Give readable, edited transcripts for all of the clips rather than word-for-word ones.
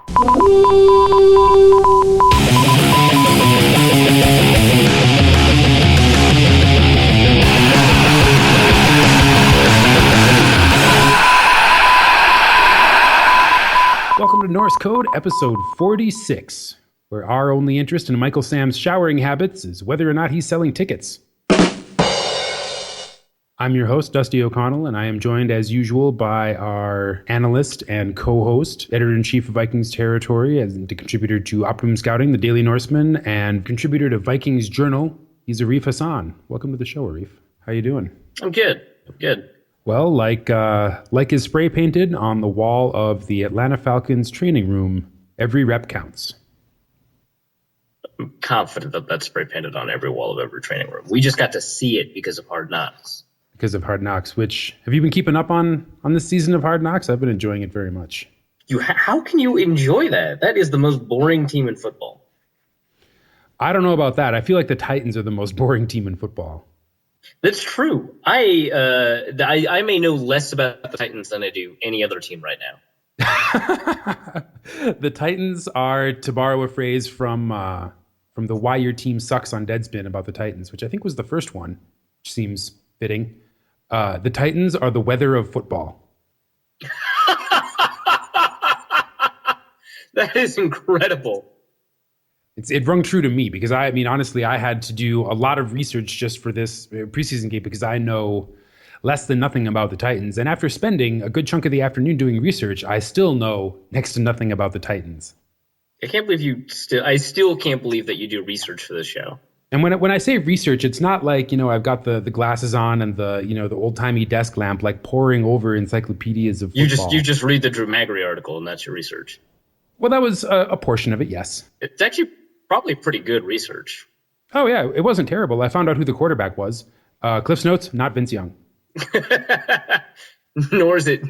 Welcome to Norse Code, episode 46, where our only interest in Michael Sam's showering habits is whether or not he's selling tickets. I'm your host, Dusty O'Connell, and I am joined, as usual, by our analyst and co-host, editor-in-chief of Vikings Territory, and the contributor to Optimum Scouting, the Daily Norseman, and contributor to Vikings Journal. He's Arif Hassan. Welcome to the show, Arif. How you doing? I'm good. Well, like is spray painted on the wall of the Atlanta Falcons training room, every rep counts. I'm confident that that's spray painted on every wall of every training room. We just got to see it because of Hard Knocks. Because of Hard Knocks, which, have you been keeping up on this season of Hard Knocks? I've been enjoying it very much. How can you enjoy that? That is the most boring team in football. I don't know about that. I feel like the Titans are the most boring team in football. That's true. I may know less about the Titans than I do any other team right now. The Titans are, to borrow a phrase from the Why Your Team Sucks on Deadspin about the Titans, which I think was the first one, which seems fitting. The Titans are the weather of football. That is incredible. It rung true to me because honestly, I had to do a lot of research just for this preseason game because I know less than nothing about the Titans. And after spending a good chunk of the afternoon doing research, I still know next to nothing about the Titans. I still can't believe that you do research for this show. And when I say research, it's not like, I've got the glasses on and the old-timey desk lamp, like poring over encyclopedias of football. You just read the Drew Magary article and that's your research. Well, that was a portion of it, yes. It's actually probably pretty good research. Oh, yeah, it wasn't terrible. I found out who the quarterback was. Cliff's Notes, not Vince Young. Nor is it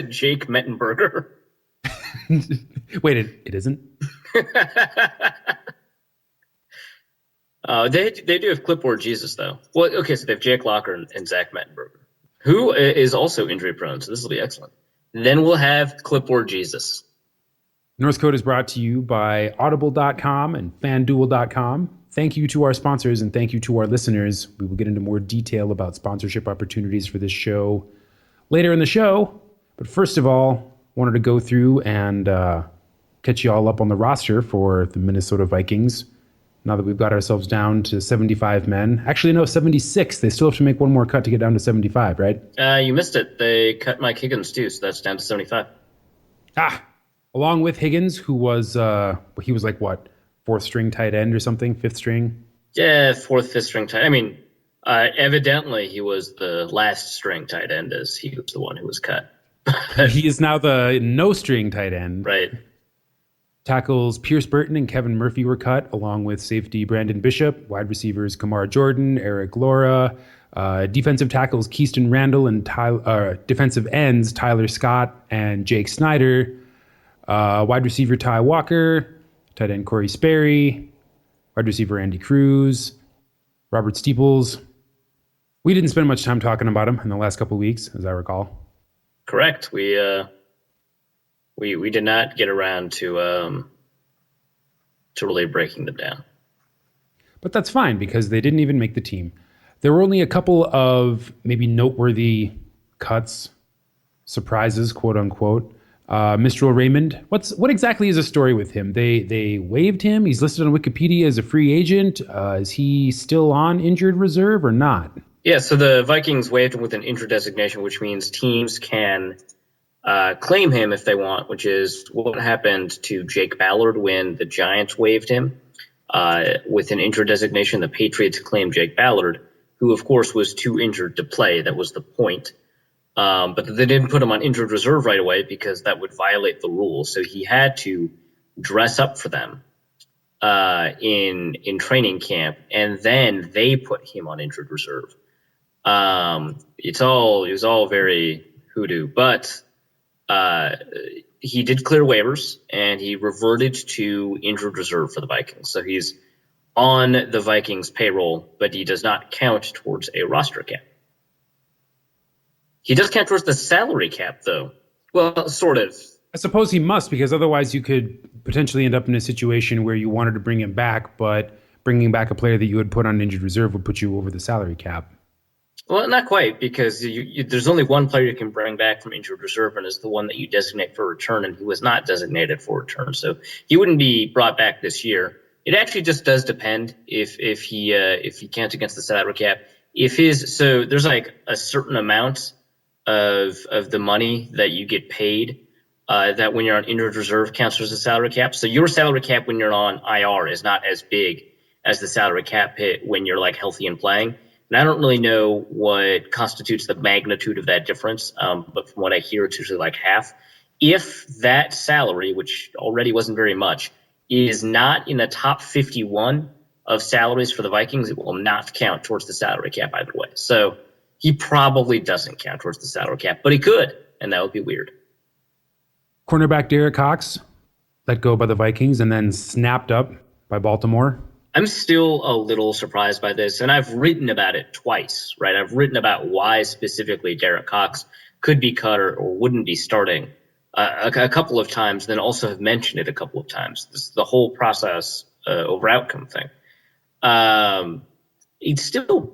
Jake Mettenberger. Wait, it isn't? They do have Clipboard Jesus, though. Well, okay, so they have Jake Locker and Zach Mettenberger, who is also injury prone, so this will be excellent. Then we'll have Clipboard Jesus. Norse Code is brought to you by Audible.com and FanDuel.com. Thank you to our sponsors and thank you to our listeners. We will get into more detail about sponsorship opportunities for this show later in the show. But first of all, wanted to go through and catch you all up on the roster for the Minnesota Vikings. Now that we've got ourselves down to 75 men. Actually, no, 76. They still have to make one more cut to get down to 75, right? You missed it. They cut Mike Higgins, too, so that's down to 75. Along with Higgins, who was, he was like, what, fourth string tight end or something? Fifth string? Yeah, fifth string tight end. Evidently he was the last string tight end as he was the one who was cut. He is now the no-string tight end. Right. Tackles Pierce Burton and Kevin Murphy were cut, along with safety Brandon Bishop, wide receivers Kamar Jordan, Eric Laura, defensive tackles Keaston Randall, and defensive ends Tyler Scott and Jake Snyder, wide receiver Ty Walker, tight end Corey Sperry, wide receiver Andy Cruz, Robert Steeples. We didn't spend much time talking about him in the last couple of weeks, as I recall. Correct. We did not get around to really breaking them down. But that's fine because they didn't even make the team. There were only a couple of maybe noteworthy cuts, surprises, quote unquote. Mistral Raymond, what exactly is the story with him? They waived him. He's listed on Wikipedia as a free agent. Is he still on injured reserve or not? Yeah, so the Vikings waived him with an injured designation, which means teams can claim him if they want, which is what happened to Jake Ballard when the Giants waived him. With an injured designation, the Patriots claimed Jake Ballard, who, of course, was too injured to play. That was the point. But they didn't put him on injured reserve right away because that would violate the rules. So he had to dress up for them in training camp, and then they put him on injured reserve. It was all very hoodoo, but he did clear waivers and he reverted to injured reserve for the Vikings. So he's on the Vikings payroll, but he does not count towards a roster cap. He does count towards the salary cap, though. Well, sort of. suppose he must, because otherwise you could potentially end up in a situation where you wanted to bring him back, but bringing back a player that you had put on injured reserve would put you over the salary cap. Well, not quite, because there's only one player you can bring back from injured reserve, and it's the one that you designate for return, and he was not designated for return, so he wouldn't be brought back this year. It actually just does depend if he can't against the salary cap. So there's like a certain amount of the money that you get paid that when you're on injured reserve counts as a salary cap. So your salary cap when you're on IR is not as big as the salary cap hit when you're like healthy and playing. And I don't really know what constitutes the magnitude of that difference, but from what I hear, it's usually like half. If that salary, which already wasn't very much, is not in the top 51 of salaries for the Vikings, it will not count towards the salary cap either way. So he probably doesn't count towards the salary cap, but he could, and that would be weird. Cornerback Derek Cox let go by the Vikings and then snapped up by Baltimore. I'm still a little surprised by this, and I've written about it twice, right? I've written about why specifically Derek Cox could be cut or wouldn't be starting a couple of times, then also have mentioned it a couple of times. This is the whole process over outcome thing. It still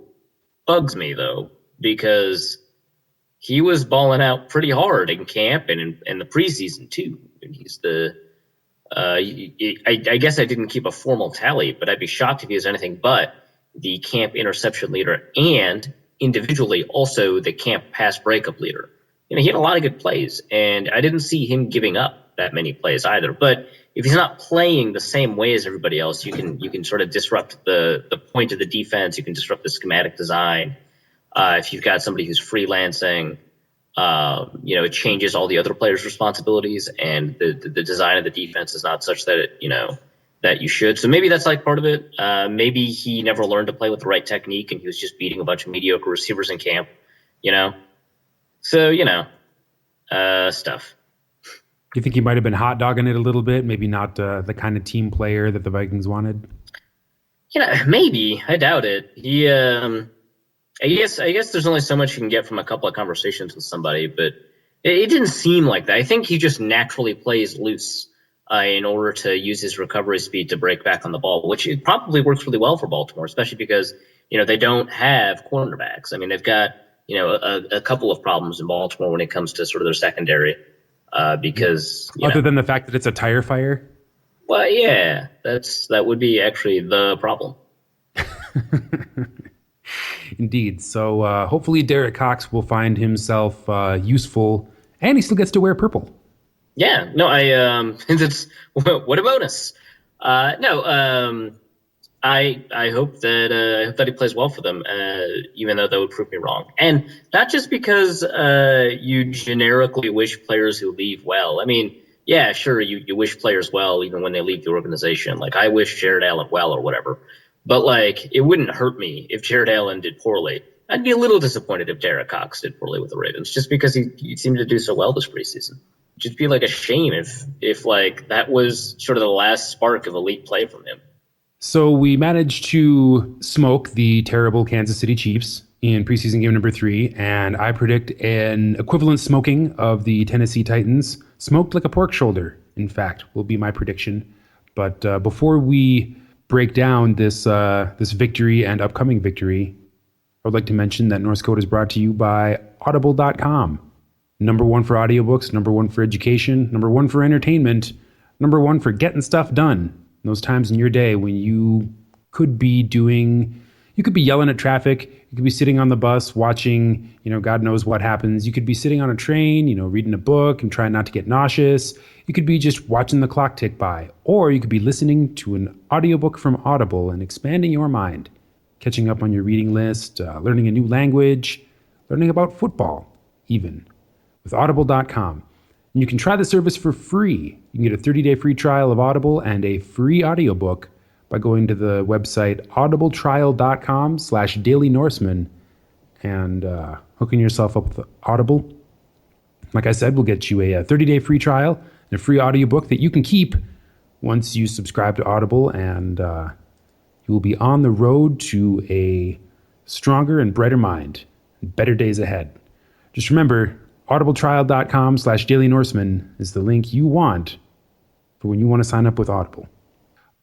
bugs me, though, because he was balling out pretty hard in camp and in the preseason, too. And he's I guess I didn't keep a formal tally, but I'd be shocked if he was anything but the camp interception leader and individually also the camp pass breakup leader. You know, he had a lot of good plays, and I didn't see him giving up that many plays either. But if he's not playing the same way as everybody else, you can sort of disrupt the point of the defense. You can disrupt the schematic design. If you've got somebody who's freelancing, it changes all the other players' responsibilities, and the design of the defense is not such that that you should. So maybe that's like part of it. Maybe he never learned to play with the right technique, and he was just beating a bunch of mediocre receivers in camp. So stuff. You think he might have been hot dogging it a little bit? Maybe not the kind of team player that the Vikings wanted. Maybe. I doubt it. He. I guess there's only so much you can get from a couple of conversations with somebody, but it didn't seem like that. I think he just naturally plays loose in order to use his recovery speed to break back on the ball, which it probably works really well for Baltimore, especially because they don't have cornerbacks. I mean, they've got a couple of problems in Baltimore when it comes to sort of their secondary because other than the fact that it's a tire fire. Well, yeah, that would be actually the problem. Indeed. So hopefully Derek Cox will find himself useful, and he still gets to wear purple. Yeah. No, that's what a bonus. I hope that he plays well for them, even though that would prove me wrong. And not just because you generically wish players who leave well. I mean, yeah, sure, you wish players well even when they leave the organization. Like I wish Jared Allen well or whatever. But like it wouldn't hurt me if Jared Allen did poorly. I'd be a little disappointed if Derek Cox did poorly with the Ravens, just because he seemed to do so well this preseason. It'd just be like a shame if like that was sort of the last spark of elite play from him. So we managed to smoke the terrible Kansas City Chiefs in preseason game number 3, and I predict an equivalent smoking of the Tennessee Titans, smoked like a pork shoulder, in fact, will be my prediction. But before we break down this victory and upcoming victory, I would like to mention that North Code is brought to you by Audible.com. Number 1 for audiobooks, number 1 for education, number 1 for entertainment, number 1 for getting stuff done. Those times in your day when you could be yelling at traffic, you could be sitting on the bus watching, God knows what happens. You could be sitting on a train, reading a book and trying not to get nauseous. You could be just watching the clock tick by, or you could be listening to an audiobook from Audible and expanding your mind, catching up on your reading list, learning a new language, learning about football, even, with Audible.com. And you can try the service for free. You can get a 30-day free trial of Audible and a free audiobook by going to the website audibletrial.com/Daily Norseman and hooking yourself up with Audible. Like I said, we'll get you a 30-day free trial and a free audiobook that you can keep once you subscribe to Audible, and you will be on the road to a stronger and brighter mind and better days ahead. Just remember, audibletrial.com/Daily Norseman is the link you want for when you want to sign up with Audible.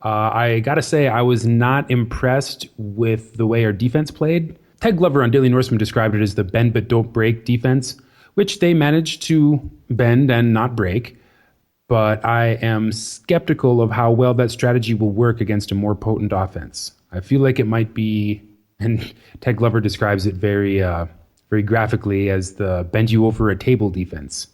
I got to say, I was not impressed with the way our defense played. Ted Glover on Daily Norseman described it as the bend but don't break defense, which they managed to bend and not break. But I am skeptical of how well that strategy will work against a more potent offense. I feel like it might be, and Ted Glover describes it very graphically as the bend you over a table defense.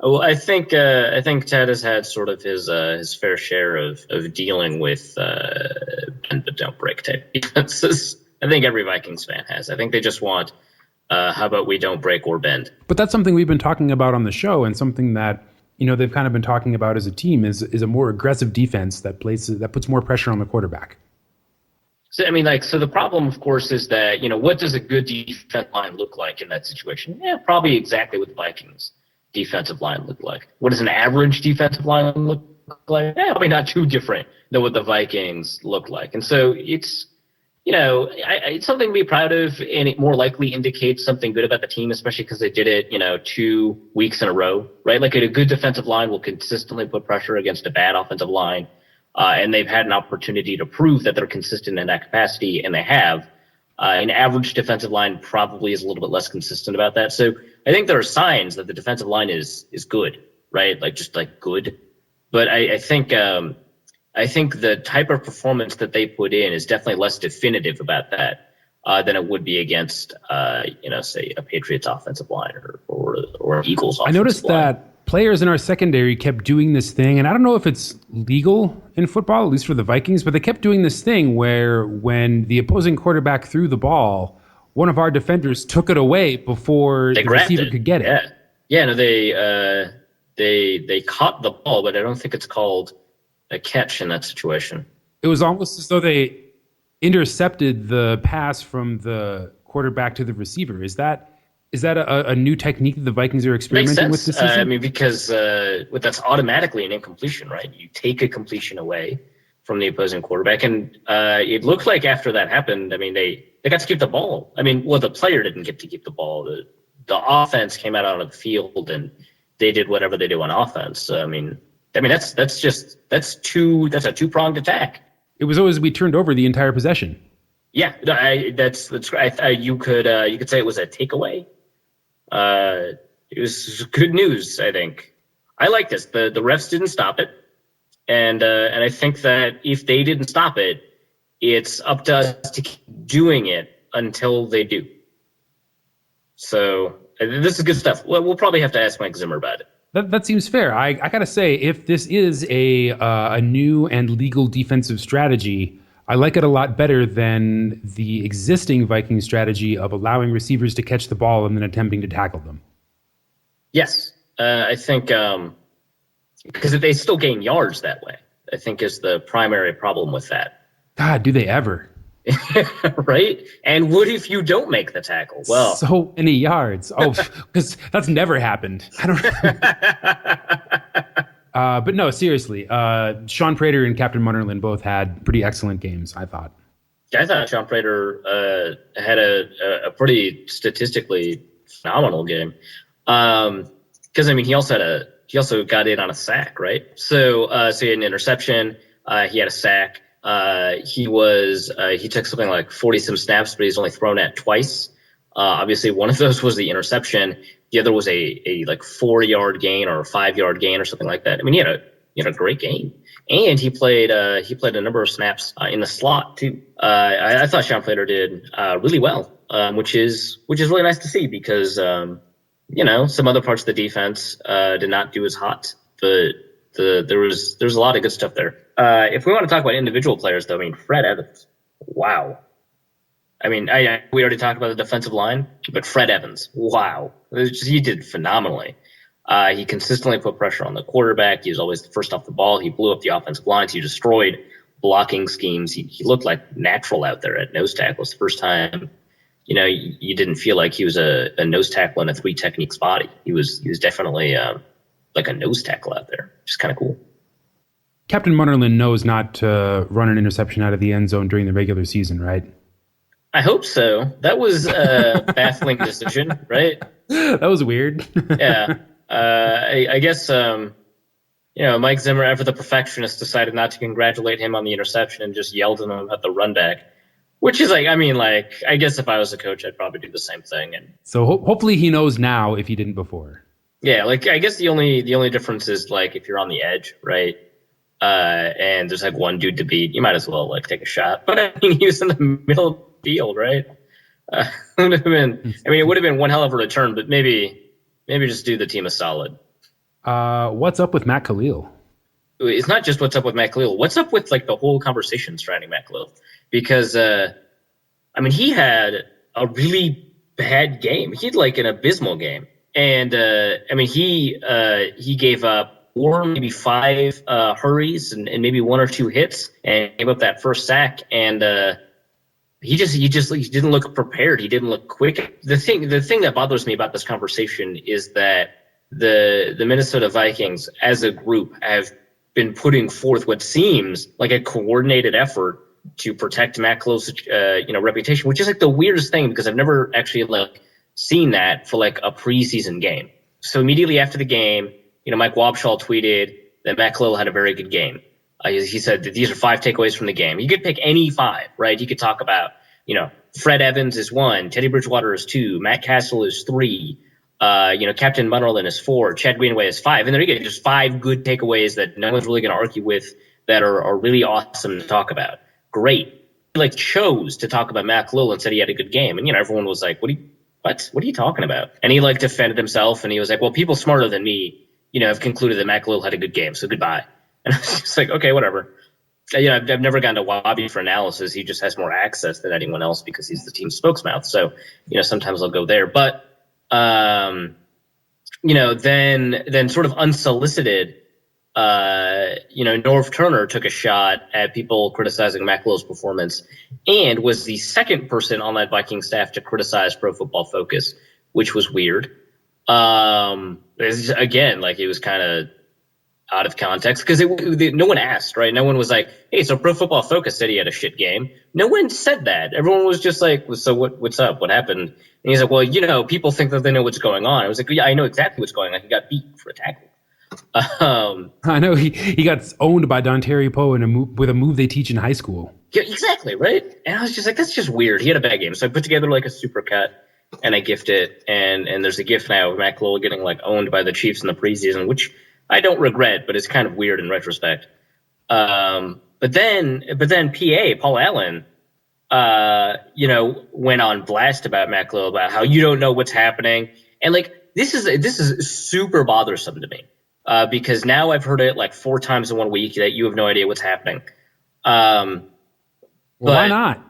Well, I think Ted has had sort of his fair share of dealing with bend but don't break type defenses. I think every Vikings fan has. I think they just want how about we don't break or bend. But that's something we've been talking about on the show, and something that they've kind of been talking about as a team is a more aggressive defense that puts more pressure on the quarterback. So so the problem, of course, is that what does a good defensive line look like in that situation? Yeah, probably exactly what the Vikings defensive line look like. What does an average defensive line look like? Yeah, probably not too different than what the Vikings look like. And so it's it's something to be proud of, and it more likely indicates something good about the team, especially because they did it 2 weeks in a row, right? Like a good defensive line will consistently put pressure against a bad offensive line, and they've had an opportunity to prove that they're consistent in that capacity, and they have. An average defensive line probably is a little bit less consistent about that. So I think there are signs that the defensive line is good, right? Just good. But I think the type of performance that they put in is definitely less definitive about that than it would be against, say a Patriots offensive line or Eagles offensive line. I noticed that players in our secondary kept doing this thing, and I don't know if it's legal in football, at least for the Vikings, but they kept doing this thing where when the opposing quarterback threw the ball, one of our defenders took it away before the receiver could get it. Yeah. No, they caught the ball, but I don't think it's called a catch in that situation. It was almost as though they intercepted the pass from the quarterback to the receiver. Is that a new technique that the Vikings are experimenting with this season? Because that's automatically an incompletion, right? You take a completion away from the opposing quarterback, and it looked like after that happened, they got to keep the ball. The player didn't get to keep the ball. The offense came out onto the field, and they did whatever they do on offense. That's a two-pronged attack. It was always we turned over the entire possession. Yeah, that's right. You could say it was a takeaway. It was good news, I think. I like this. The refs didn't stop it, and I think that if they didn't stop it, it's up to us to keep doing it until they do. So this is good stuff. Well, we'll probably have to ask Mike Zimmer about it. That seems fair. I gotta say, if this is a new and legal defensive strategy, I like it a lot better than the existing Viking strategy of allowing receivers to catch the ball and then attempting to tackle them. Yes, I think because they still gain yards that way, I think is the primary problem with that. God, do they ever? Right? And what if you don't make the tackle? Well, so many yards. Oh, because that's never happened. I don't. But no, seriously. Sean Prater and Captain Munnerlyn both had pretty excellent games, I thought. I thought Sean Prater had a pretty statistically phenomenal game. Because he also got in on a sack, right? So he had an interception. He had a sack. He took something like 40-some snaps, but he's only thrown at twice. Obviously, one of those was the interception. The other was a 4-yard gain or a 5-yard gain or something like that. He had a great game, and he played a number of snaps in the slot too. I thought Sean Prater did really well, which is really nice to see because some other parts of the defense did not do as hot, but there's a lot of good stuff there. If we want to talk about individual players, though, Fred Evans, wow. We already talked about the defensive line, but Fred Evans, wow. He did phenomenally. He consistently put pressure on the quarterback. He was always the first off the ball. He blew up the offensive lines. He destroyed blocking schemes. He looked like natural out there at nose tackle. It's the first time, you didn't feel like he was a nose tackle in a 3-technique spot. He was definitely like a nose tackle out there, which is kind of cool. Captain Munnerlyn knows not to run an interception out of the end zone during the regular season, right? I hope so. That was a baffling decision, right? That was weird. Yeah. I guess, Mike Zimmer, ever the perfectionist, decided not to congratulate him on the interception and just yelled at him at the run back, which is I guess if I was a coach, I'd probably do the same thing. And So hopefully he knows now if he didn't before. yeah, I guess the only difference is if you're on the edge, right? And there's one dude to beat, you might as well take a shot. But I mean, he was in the middle of the field, right? It would have been. I mean, it would have been one hell of a return, but maybe just do the team a solid. What's up with Matt Khalil? It's not just what's up with Matt Khalil. What's up with the whole conversation surrounding Matt Khalil? Because he had a really bad game. He had an abysmal game, and he gave up 4, maybe 5 hurries and maybe 1 or 2 hits, and gave up that first sack. And he didn't look prepared. He didn't look quick. The thing that bothers me about this conversation is that the Minnesota Vikings as a group have been putting forth what seems like a coordinated effort to protect Matt Khalil's reputation, which is the weirdest thing because I've never actually seen that for a preseason game. So immediately after the game, Mike Wobschall tweeted that Matt Khalil had a very good game. He said that these are 5 takeaways from the game. You could pick any 5, right? You could talk about, Fred Evans is 1, Teddy Bridgewater is 2, Matt Castle is 3, Captain Munnerlyn is 4, Chad Greenway is 5. And there you go, just 5 good takeaways that no one's really going to argue with that are really awesome to talk about. Great. He chose to talk about Matt Khalil and said he had a good game. And, everyone was like, what are you talking about? And he defended himself and he was like, well, people smarter than me, have concluded that Matt Khalil had a good game. So goodbye. And I was just like, okay, whatever. I've never gone to Wabi for analysis. He just has more access than anyone else because he's the team's spokesmouth. So, sometimes I'll go there. But, then sort of unsolicited, Norv Turner took a shot at people criticizing Matt Khalil's performance and was the second person on that Viking staff to criticize Pro Football Focus, which was weird. Again, it was kind of out of context because no one asked, right? No one was like, hey, so Pro Football Focus said he had a shit game. No one said that. Everyone was just like, so what's up? What happened? And he's like, well, people think that they know what's going on. I was like, yeah, I know exactly what's going on. He got beat for a tackle. I know he got owned by Dontari Poe with a move they teach in high school. Yeah, exactly, right? And I was just like, that's just weird. He had a bad game. So I put together a super cut and I gifted it. And there's a gift now of Matt Khalil getting owned by the Chiefs in the preseason, which I don't regret, but it's kind of weird in retrospect. But then PA, Paul Allen, went on blast about Matt Khalil, about how you don't know what's happening. And this is super bothersome to me. Because now I've heard it 4 times in 1 week that you have no idea what's happening. Well, why not?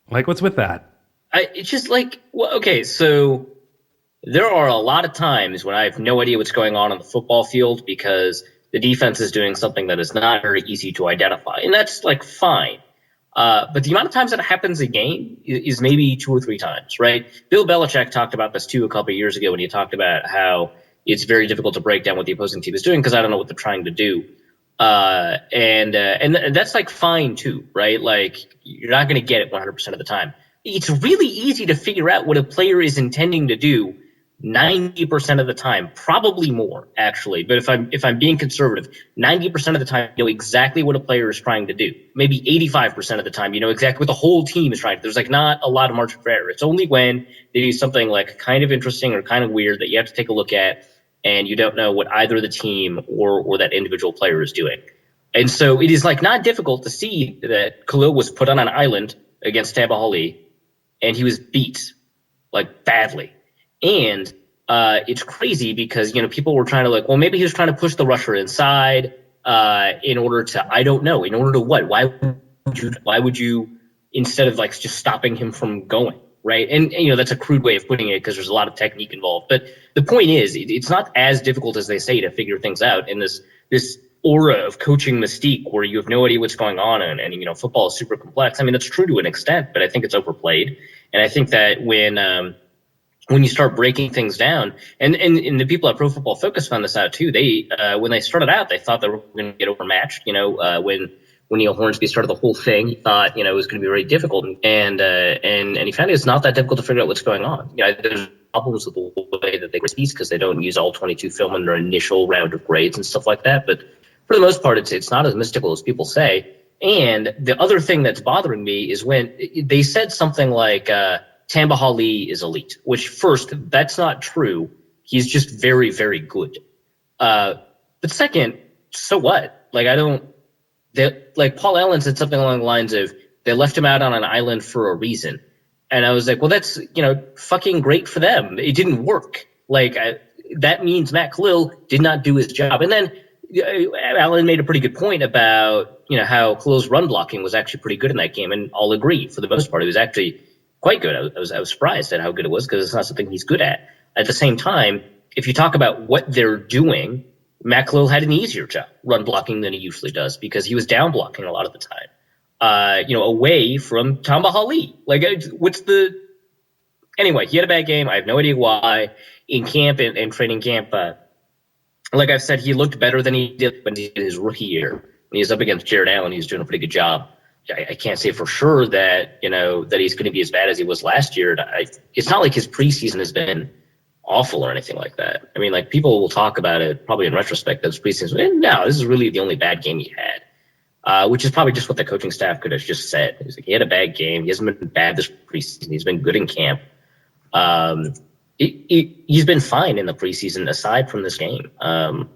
What's with that? It's just okay, so there are a lot of times when I have no idea what's going on the football field because the defense is doing something that is not very easy to identify. And that's fine. But the amount of times that it happens a game is maybe 2 or 3 times, right? Bill Belichick talked about this too a couple of years ago when he talked about how it's very difficult to break down what the opposing team is doing because I don't know what they're trying to do. And that's fine too, right? You're not going to get it 100% of the time. It's really easy to figure out what a player is intending to do 90% of the time, probably more actually. But if I'm being conservative, 90% of the time, you know exactly what a player is trying to do. Maybe 85% of the time, you know exactly what the whole team is trying to do. There's not a lot of margin for error. It's only when they do something kind of interesting or kind of weird that you have to take a look at and you don't know what either the team or that individual player is doing. And so it is not difficult to see that Khalil was put on an island against Tampa Hali and he was beat badly. And it's crazy because, people were trying to maybe he was trying to push the rusher inside in order to, I don't know, in order to what? Why would you instead of just stopping him from going, right? And that's a crude way of putting it because there's a lot of technique involved. But the point is, it's not as difficult as they say to figure things out in this aura of coaching mystique where you have no idea what's going on and football is super complex. I mean, that's true to an extent, but I think it's overplayed. And I think that when you start breaking things down, and the people at Pro Football Focus found this out too. They when they started out, they thought they were going to get overmatched. When when Neil Hornsby started the whole thing, he thought, it was going to be very difficult. And he found it's not that difficult to figure out what's going on. There's problems with the way that they grade these because they don't use all 22 film in their initial round of grades and stuff like that. But for the most part, it's not as mystical as people say. And the other thing that's bothering me is when they said something like Tamba Hali is elite, which first, that's not true. He's just very, very good. But second, so what? Paul Allen said something along the lines of they left him out on an island for a reason. And I was like, well, that's, fucking great for them. It didn't work. That means Matt Khalil did not do his job. And then Allen made a pretty good point about, how Khalil's run blocking was actually pretty good in that game. And I'll agree, for the most part, it was actually quite good. I was surprised at how good it was because it's not something he's good at. At the same time, if you talk about what they're doing, Matt Khalil had an easier job run blocking than he usually does because he was down blocking a lot of the time, away from Tamba Hali. Anyway, he had a bad game. I have no idea why. In camp and training camp, like I've said, he looked better than he did when he did his rookie year. When he was up against Jared Allen, he was doing a pretty good job. I can't say for sure that, that he's going to be as bad as he was last year. It's not like his preseason has been awful or anything like that. I mean, people will talk about it probably in retrospect as preseason. No, this is really the only bad game he had, which is probably just what the coaching staff could have just said. He's like, he had a bad game. He hasn't been bad this preseason. He's been good in camp. He's been fine in the preseason aside from this game. I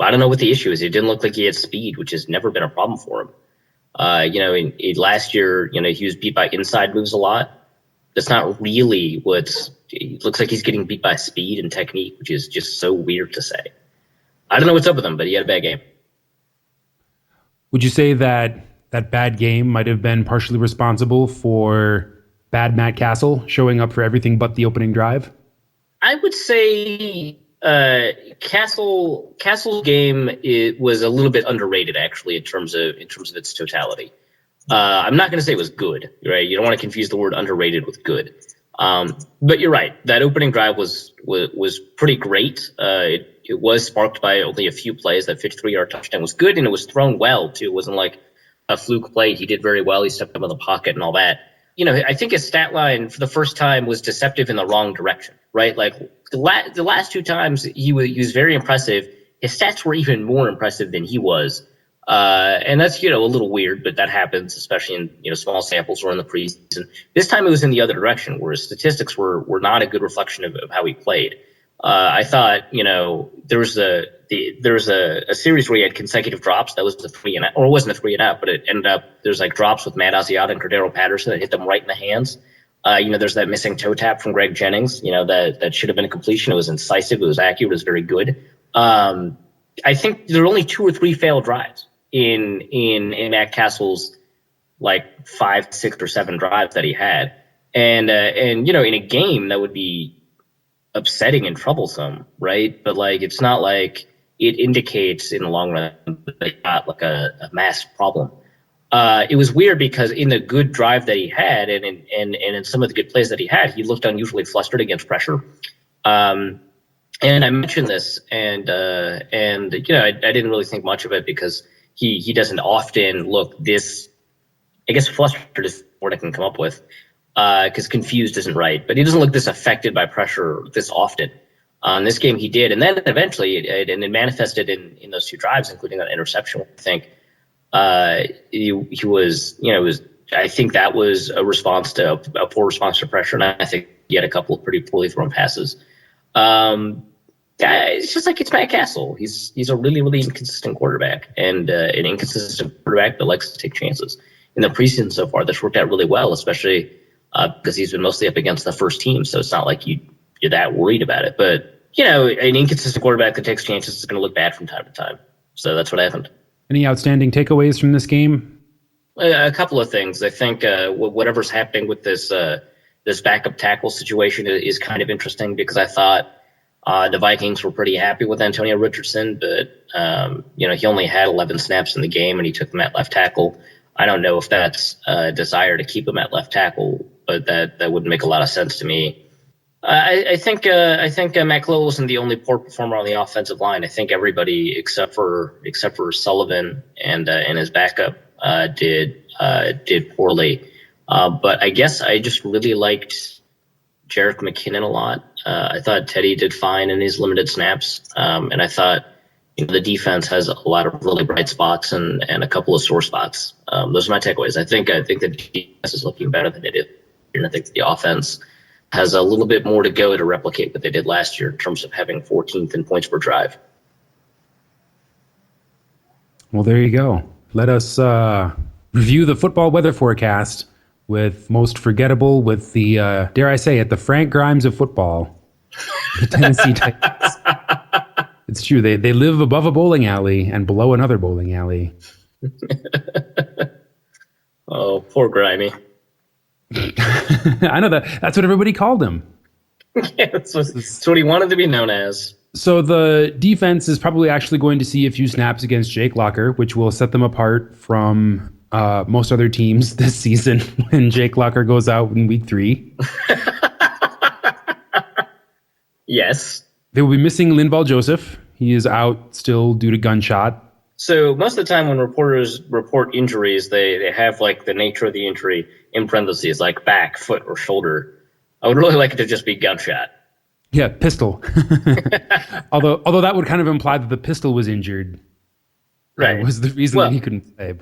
don't know what the issue is. It didn't look like he had speed, which has never been a problem for him. Last year, he was beat by inside moves a lot. That's not really it looks like he's getting beat by speed and technique, which is just so weird to say. I don't know what's up with him, but he had a bad game. Would you say that bad game might have been partially responsible for bad Matt Castle showing up for everything but the opening drive? I would say Castle's game was a little bit underrated, actually, in terms of its totality. I'm not going to say it was good, right? You don't want to confuse the word underrated with good. But you're right. That opening drive was pretty great. It was sparked by only a few plays. That 53-yard touchdown was good, and it was thrown well too. It wasn't like a fluke play. He did very well. He stepped up in the pocket and all that. I think his stat line for the first time was deceptive in the wrong direction, right? The last two times he was very impressive. His stats were even more impressive than he was. And that's, a little weird, but that happens, especially in, small samples or in the preseason. This time it was in the other direction, where his statistics were not a good reflection of how he played. I thought, there was a series where he had consecutive drops. That was the 3 and out, or it wasn't a 3 and out, but it ended up, there's drops with Matt Asiata and Cordero Patterson that hit them right in the hands. There's that missing toe tap from Greg Jennings, that should have been a completion. It was incisive. It was accurate. It was very good. I think there are only 2 or 3 failed drives in Matt Castle's 5, 6, or 7 drives that he had. And in a game that would be upsetting and troublesome, right? But it's not like it indicates in the long run that he got a massive problem. It was weird because in the good drive that he had and in some of the good plays that he had, he looked unusually flustered against pressure. And I mentioned this and I didn't really think much of it because he doesn't often look this, I guess flustered is the word I can come up with, because confused isn't right, but he doesn't look this affected by pressure this often. On this game he did, and then eventually it manifested in those 2 drives, including that interception. I think he was, I think that was a response to a poor response to pressure, and I think he had a couple of pretty poorly thrown passes. It's just it's Matt Castle. He's a really, really inconsistent quarterback, and an inconsistent quarterback that likes to take chances. In the preseason so far, that's worked out really well, especially because he's been mostly up against the first team, so it's not like you're that worried about it. But an inconsistent quarterback that takes chances is going to look bad from time to time. So that's what happened. Any outstanding takeaways from this game? A couple of things. I think whatever's happening with this backup tackle situation is kind of interesting because I thought the Vikings were pretty happy with Antonio Richardson, but he only had 11 snaps in the game and he took them at left tackle. I don't know if that's a desire to keep him at left tackle, but that wouldn't make a lot of sense to me. I think Matt Khalil wasn't the only poor performer on the offensive line. I think everybody except for Sullivan and his backup did poorly. But I guess I just really liked Jerick McKinnon a lot. I thought Teddy did fine in his limited snaps, and I thought the defense has a lot of really bright spots and a couple of sore spots. Those are my takeaways. I think the defense is looking better than it did, and I think the offense has a little bit more to go to replicate what they did last year in terms of having 14th in points per drive. Well, there you go. Let us review the football weather forecast with most forgettable, with the, dare I say it, the Frank Grimes of football, the Tennessee Titans. It's true. They live above a bowling alley and below another bowling alley. Oh, poor Grimy. I know that's what everybody called him. Yeah, that's what he wanted to be known as. So the defense is probably actually going to see a few snaps against Jake Locker, which will set them apart from most other teams this season when Jake Locker goes out in week 3. Yes. They will be missing Linval Joseph. He is out still due to gunshot. So most of the time when reporters report injuries, they have like the nature of the injury in parentheses, like back, foot, or shoulder. I would really like it to just be gunshot. Yeah, pistol. although that would kind of imply that the pistol was injured. Right. That was the reason that he couldn't play.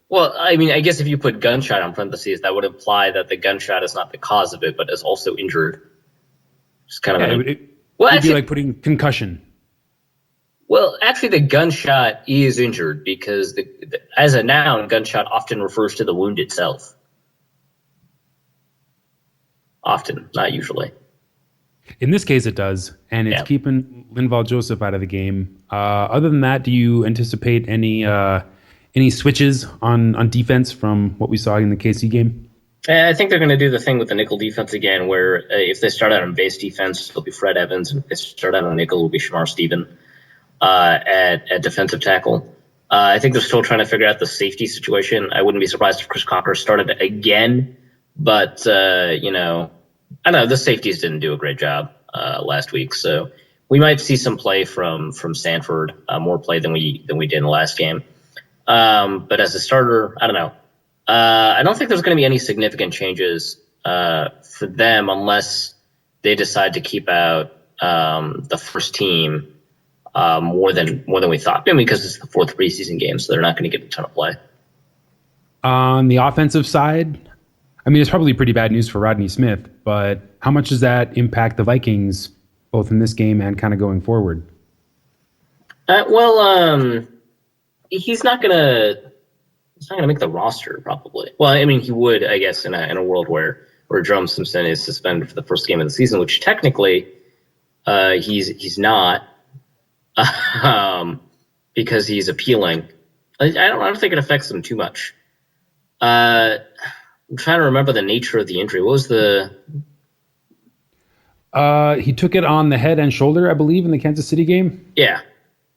Well, I mean, I guess if you put gunshot on parentheses, that would imply that the gunshot is not the cause of it, but is also injured. It's kind of it would be like putting concussion. Well, actually, the gunshot is injured because, as a noun, gunshot often refers to the wound itself. Often, not usually. In this case, it does, and it's keeping Linval Joseph out of the game. Other than that, do you anticipate any switches on defense from what we saw in the KC game? I think they're going to do the thing with the nickel defense again, where if they start out on base defense, it'll be Fred Evans, and if they start out on nickel, it'll be Shamar Stephen at defensive tackle. I think they're still trying to figure out the safety situation. I wouldn't be surprised if Chris Cocker started again, but I don't know. The safeties didn't do a great job last week, so we might see some play from Sanford, more play than we did in the last game. But as a starter, I don't know. I don't think there's going to be any significant changes for them unless they decide to keep out the first team more than we thought. Because it's the 4th preseason game, so they're not going to get a ton of play. On the offensive side, I mean, it's probably pretty bad news for Rodney Smith, but how much does that impact the Vikings, both in this game and kind of going forward? He's not gonna make the roster probably. Well, I mean, he would, I guess, in a world where Jerome Simpson is suspended for the first game of the season, which technically he's not because he's appealing. I don't think it affects him too much. I'm trying to remember the nature of the injury. What was the? He took it on the head and shoulder, I believe, in the Kansas City game. Yeah,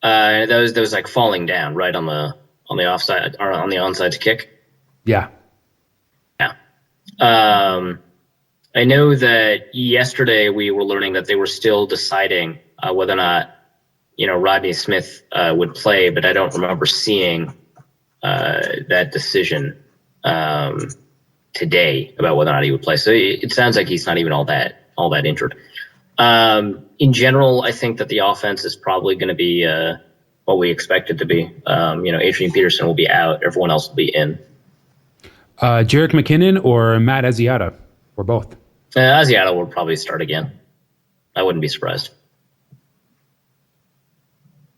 that was like falling down right on the offside or on the onside kick. Yeah. I know that yesterday we were learning that they were still deciding whether or not Rodney Smith would play, but I don't remember seeing that decision today about whether or not he would play. So it sounds like he's not even all that injured. In general, I think that the offense is probably going to be what we expect it to be. Adrian Peterson will be out. Everyone else will be in. Jerick McKinnon or Matt Asiata, or both? Asiata will probably start again. I wouldn't be surprised.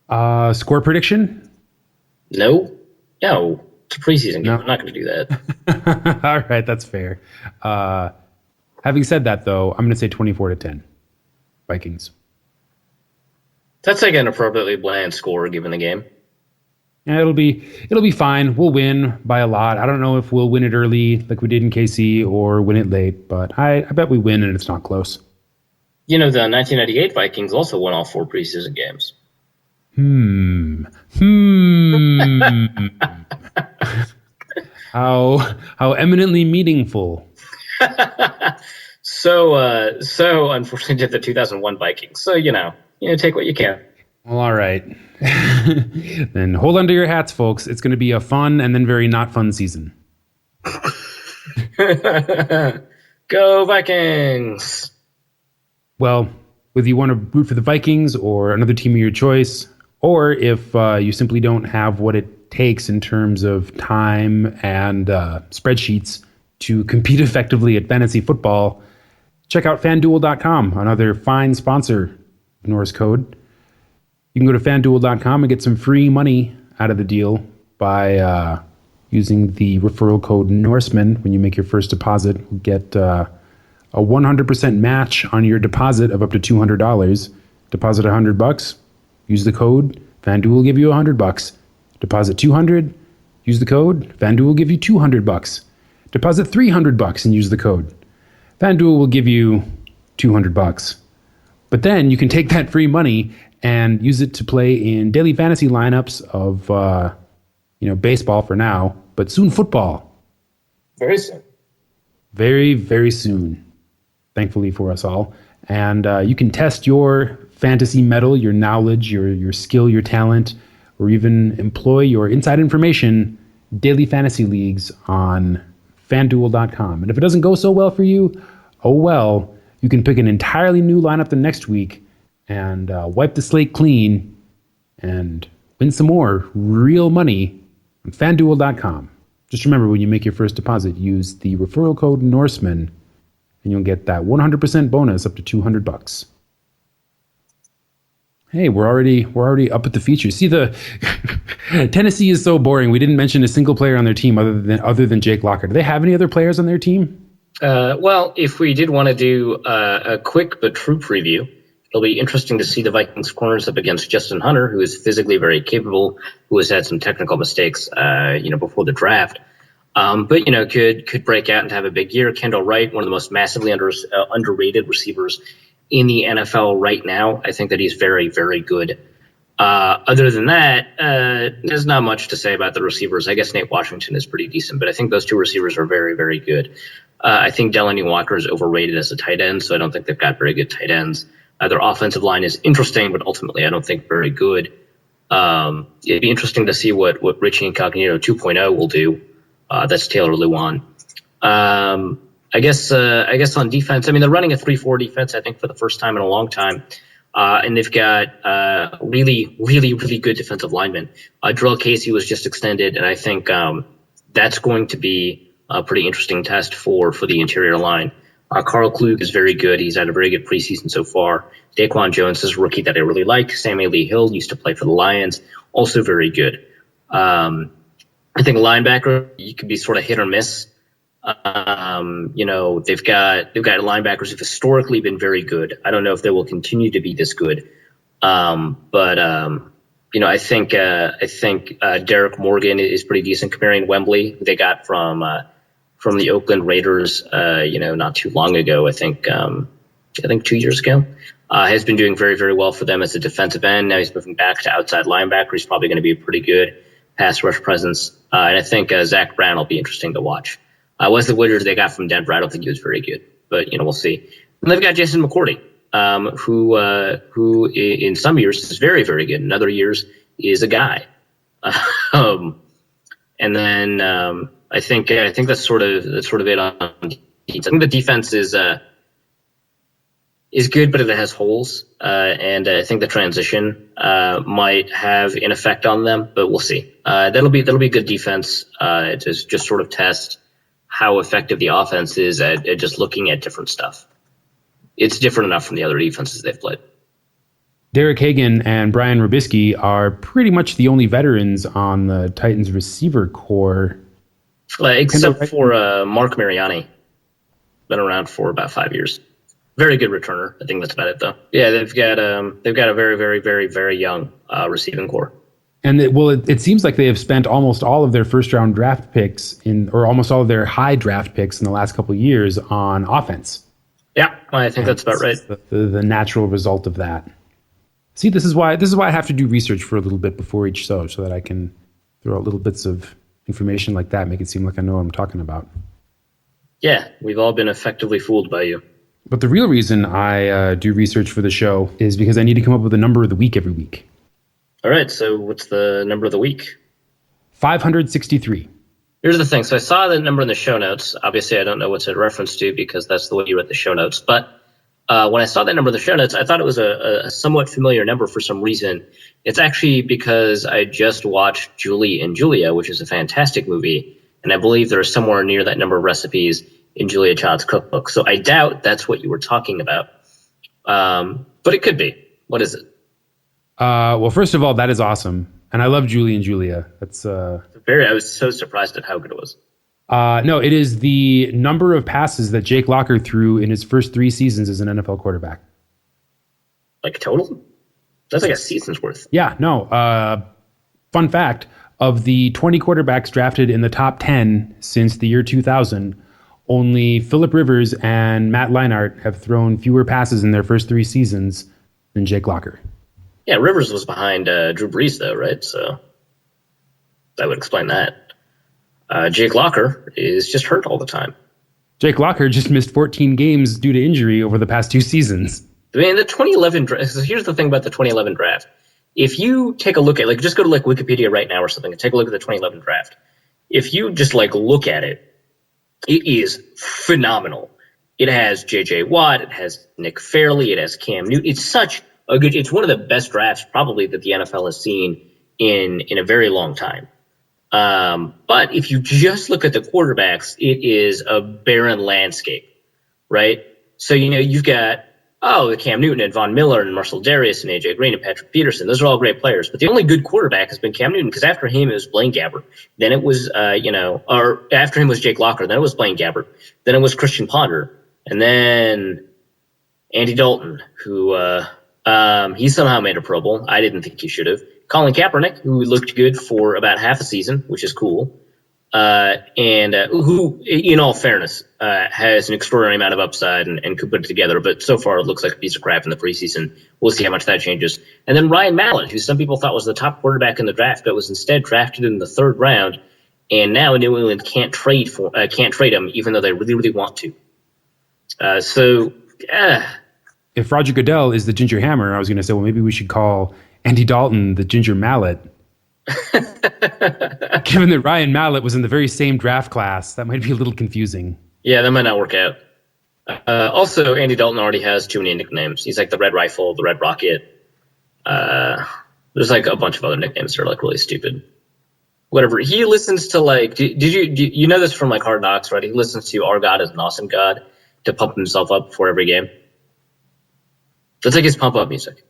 Score prediction? No. It's a preseason game. No. I'm not going to do that. All right, that's fair. Having said that, though, I'm going to say 24-10, Vikings. That's like an appropriately bland score given the game. Yeah, it'll be fine. We'll win by a lot. I don't know if we'll win it early like we did in KC or win it late, but I bet we win and it's not close. The 1998 Vikings also won all 4 preseason games. How eminently meaningful. So unfortunately did the 2001 Vikings. So, take what you can. Well, all right. Then hold on to your hats, folks. It's going to be a fun and then very not fun season. Go Vikings! Well, whether you want to root for the Vikings or another team of your choice, or if you simply don't have what it takes in terms of time and spreadsheets to compete effectively at fantasy football, check out FanDuel.com, another fine sponsor of Norris Code. You can go to FanDuel.com and get some free money out of the deal by using the referral code Norseman when you make your first deposit. You'll get a 100% match on your deposit of up to $200. Deposit $100, use the code. FanDuel will give you $100. Deposit $200, use the code. FanDuel will give you $200. Deposit $300 and use the code. FanDuel will give you $200. But then you can take that free money and use it to play in daily fantasy lineups of, baseball for now, but soon football. Very soon. Very, very soon, thankfully for us all. And you can test your fantasy mettle, your knowledge, your skill, your talent, or even employ your inside information, daily fantasy leagues on FanDuel.com. And if it doesn't go so well for you, oh well, you can pick an entirely new lineup the next week and wipe the slate clean and win some more real money on FanDuel.com. Just remember, when you make your first deposit, use the referral code Norseman, and you'll get that 100% bonus up to $200. Hey, we're already up at the feature. See, the Tennessee is so boring. We didn't mention a single player on their team other than Jake Locker. Do they have any other players on their team? Well, if we did want to do a quick but true preview, it'll be interesting to see the Vikings corners up against Justin Hunter, who is physically very capable, who has had some technical mistakes, before the draft. But could break out and have a big year. Kendall Wright, one of the most massively underrated receivers in the NFL right now. I think that he's very, very good. Other than that, there's not much to say about the receivers. I guess Nate Washington is pretty decent, but I think those two receivers are very, very good. I think Delaney Walker is overrated as a tight end, so I don't think they've got very good tight ends. Their offensive line is interesting, but ultimately I don't think very good. It'd be interesting to see what Richie Incognito 2.0 will do. That's Taylor Lewan. I guess on defense, they're running a 3-4 defense, I think, for the first time in a long time. And they've got really, really, really good defensive linemen. Drell Casey was just extended, and I think that's going to be a pretty interesting test for the interior line. Carl Klug is very good. He's had a very good preseason so far. Daquan Jones is a rookie that I really like. Samuel Lee Hill used to play for the Lions, also very good. I think linebacker, you could be sort of hit or miss. They've got linebackers who've historically been very good. I don't know if they will continue to be this good. I think Derek Morgan is pretty decent. Kamarion Wembley, who they got from the Oakland Raiders, not too long ago. I think 2 years ago, has been doing very, very well for them as a defensive end. Now he's moving back to outside linebacker. He's probably going to be a pretty good pass rush presence. And I think Zach Brown will be interesting to watch. Wesley Woodyard they got from Denver. I don't think he was very good, but we'll see. And they've got Jason McCourty, who in some years is very, very good. In other years is a guy. And then I think that's sort of it on defense. I think the defense is good, but it has holes. And I think the transition might have an effect on them, but we'll see. That'll be a good defense to just sort of test how effective the offense is at just looking at different stuff. It's different enough from the other defenses they've played. Derek Hagan and Brian Robisky are pretty much the only veterans on the Titans receiver core. Except for Mark Mariani. Been around for about 5 years. Very good returner. I think that's about it, though. Yeah, they've got a very, very, very, very young receiving core. And it seems like they have spent almost all of their first-round draft picks or almost all of their high draft picks in the last couple of years on offense. Yeah, I think that's about right. The natural result of that. See, this is why I have to do research for a little bit before each show, so that I can throw out little bits of information like that, make it seem like I know what I'm talking about. Yeah, we've all been effectively fooled by you. But the real reason I do research for the show is because I need to come up with a number of the week every week. All right, so what's the number of the week? 563. Here's the thing. So I saw the number in the show notes. Obviously, I don't know what's a reference to because that's the way you read the show notes. But when I saw that number in the show notes, I thought it was a somewhat familiar number for some reason. It's actually because I just watched Julie and Julia, which is a fantastic movie. And I believe there are somewhere near that number of recipes in Julia Child's cookbook. So I doubt that's what you were talking about. But it could be. What is it? Well, first of all, that is awesome. And I love Julie and Julia. That's I was so surprised at how good it was. no, it is the number of passes that Jake Locker threw in his first 3 seasons as an NFL quarterback. Like total? That's like a season's worth. Yeah, no. Fun fact, of the 20 quarterbacks drafted in the top 10 since the year 2000, only Phillip Rivers and Matt Leinart have thrown fewer passes in their first 3 seasons than Jake Locker. Yeah, Rivers was behind Drew Brees, though, right? So that would explain that. Jake Locker is just hurt all the time. Jake Locker just missed 14 games due to injury over the past 2 seasons. I mean, the 2011 draft. So here's the thing about the 2011 draft. If you take a look at, just go to Wikipedia right now or something and take a look at the 2011 draft. If you just look at it, it is phenomenal. It has J.J. Watt, it has Nick Fairley, it has Cam Newton. It's one of the best drafts probably that the NFL has seen in a very long time. But if you just look at the quarterbacks, it is a barren landscape, right? So, you've got, Cam Newton and Von Miller and Marcel Darius and A.J. Green and Patrick Peterson. Those are all great players. But the only good quarterback has been Cam Newton because after him it was Blaine Gabbert. Then it was, or after him was Jake Locker. Then it was Blaine Gabbert. Then it was Christian Ponder. And then Andy Dalton, who he somehow made a Pro Bowl. I didn't think he should have. Colin Kaepernick, who looked good for about half a season, which is cool. And who, in all fairness, has an extraordinary amount of upside and could put it together. But so far, it looks like a piece of crap in the preseason. We'll see how much that changes. And then Ryan Mallett, who some people thought was the top quarterback in the draft, but was instead drafted in the 3rd round. And now New England can't trade him, even though they really, really want to. If Roger Goodell is the Ginger Hammer, I was going to say, well, maybe we should call Andy Dalton the Ginger Mallet. Given that Ryan Mallett was in the very same draft class, that might be a little confusing. Yeah, that might not work out. Also, Andy Dalton already has too many nicknames. He's like the Red Rifle, the Red Rocket. There's a bunch of other nicknames that are really stupid. Whatever. He listens to did you know this from Hard Knocks, right? He listens to Our God is an Awesome God to pump himself up before every game. That's his pump up music.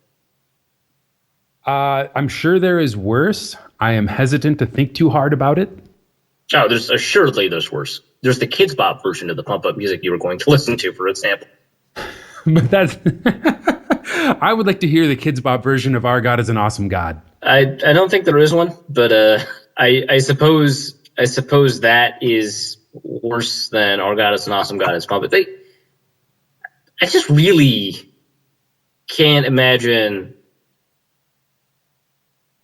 I'm sure there is worse. I am hesitant to think too hard about it. Oh, there's worse. There's the Kids Bop version of the pump up music you were going to listen to, for example. But that's I would like to hear the Kids Bop version of Our God is an Awesome God. I don't think there is one, but I suppose that is worse than Our God is an Awesome God is pump. But I just really can't imagine.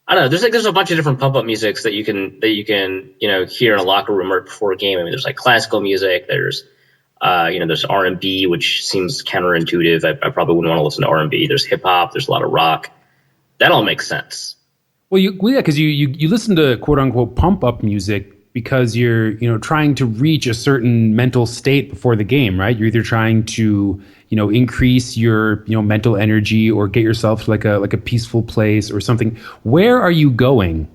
I don't know. There's a bunch of different pump up musics that you can hear in a locker room right before a game. I mean, there's classical music. There's there's R&B, which seems counterintuitive. I probably wouldn't want to listen to R&B. There's hip hop. There's a lot of rock. That all makes sense. Well, because you listen to quote unquote pump up music because you're trying to reach a certain mental state before the game, right? You're either trying to increase your mental energy or get yourself to like a peaceful place or something. Where are you going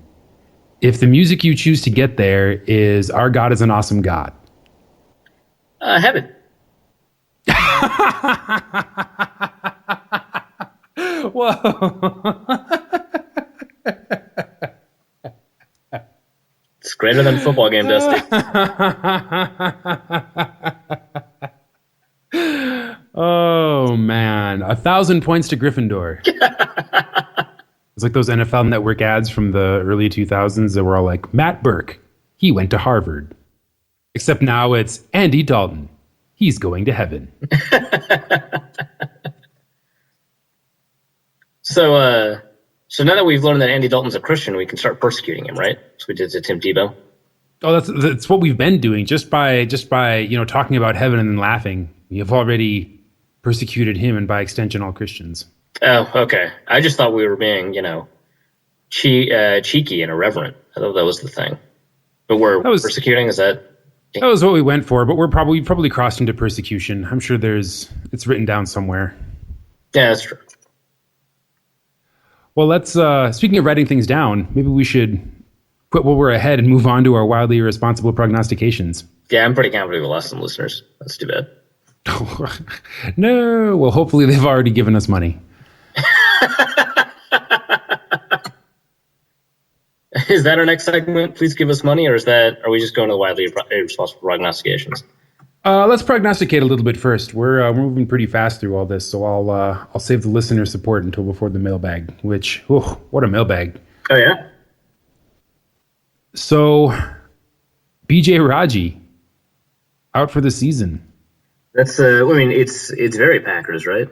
if the music you choose to get there is Our God is an Awesome God? Heaven. Whoa. It's greater than a football game, Dusty. Oh, man. 1,000 points to Gryffindor. It's like those NFL Network ads from the early 2000s that were all like, Matt Burke, he went to Harvard. Except now it's Andy Dalton. He's going to heaven. So now that we've learned that Andy Dalton's a Christian, we can start persecuting him, right? So we did to Tim Tebow. Oh, that's what we've been doing. Just by talking about heaven and then laughing, we have already persecuted him and by extension all Christians. Oh, okay. I just thought we were being, cheeky and irreverent. I thought that was the thing. But we're persecuting, is that? That was what we went for, but we probably crossed into persecution. I'm sure it's written down somewhere. Yeah, that's true. Well, let's, speaking of writing things down, maybe we should quit while we're ahead and move on to our wildly irresponsible prognostications. Yeah, I'm pretty confident we lost some listeners. That's too bad. No, well, hopefully they've already given us money. Is that our next segment? Please give us money, or are we just going to the wildly irresponsible prognostications? Let's prognosticate a little bit first. We're moving pretty fast through all this, so I'll save the listener support until before the mailbag. Which, what a mailbag! Oh yeah. So, BJ Raji out for the season. That's it's very Packers, right?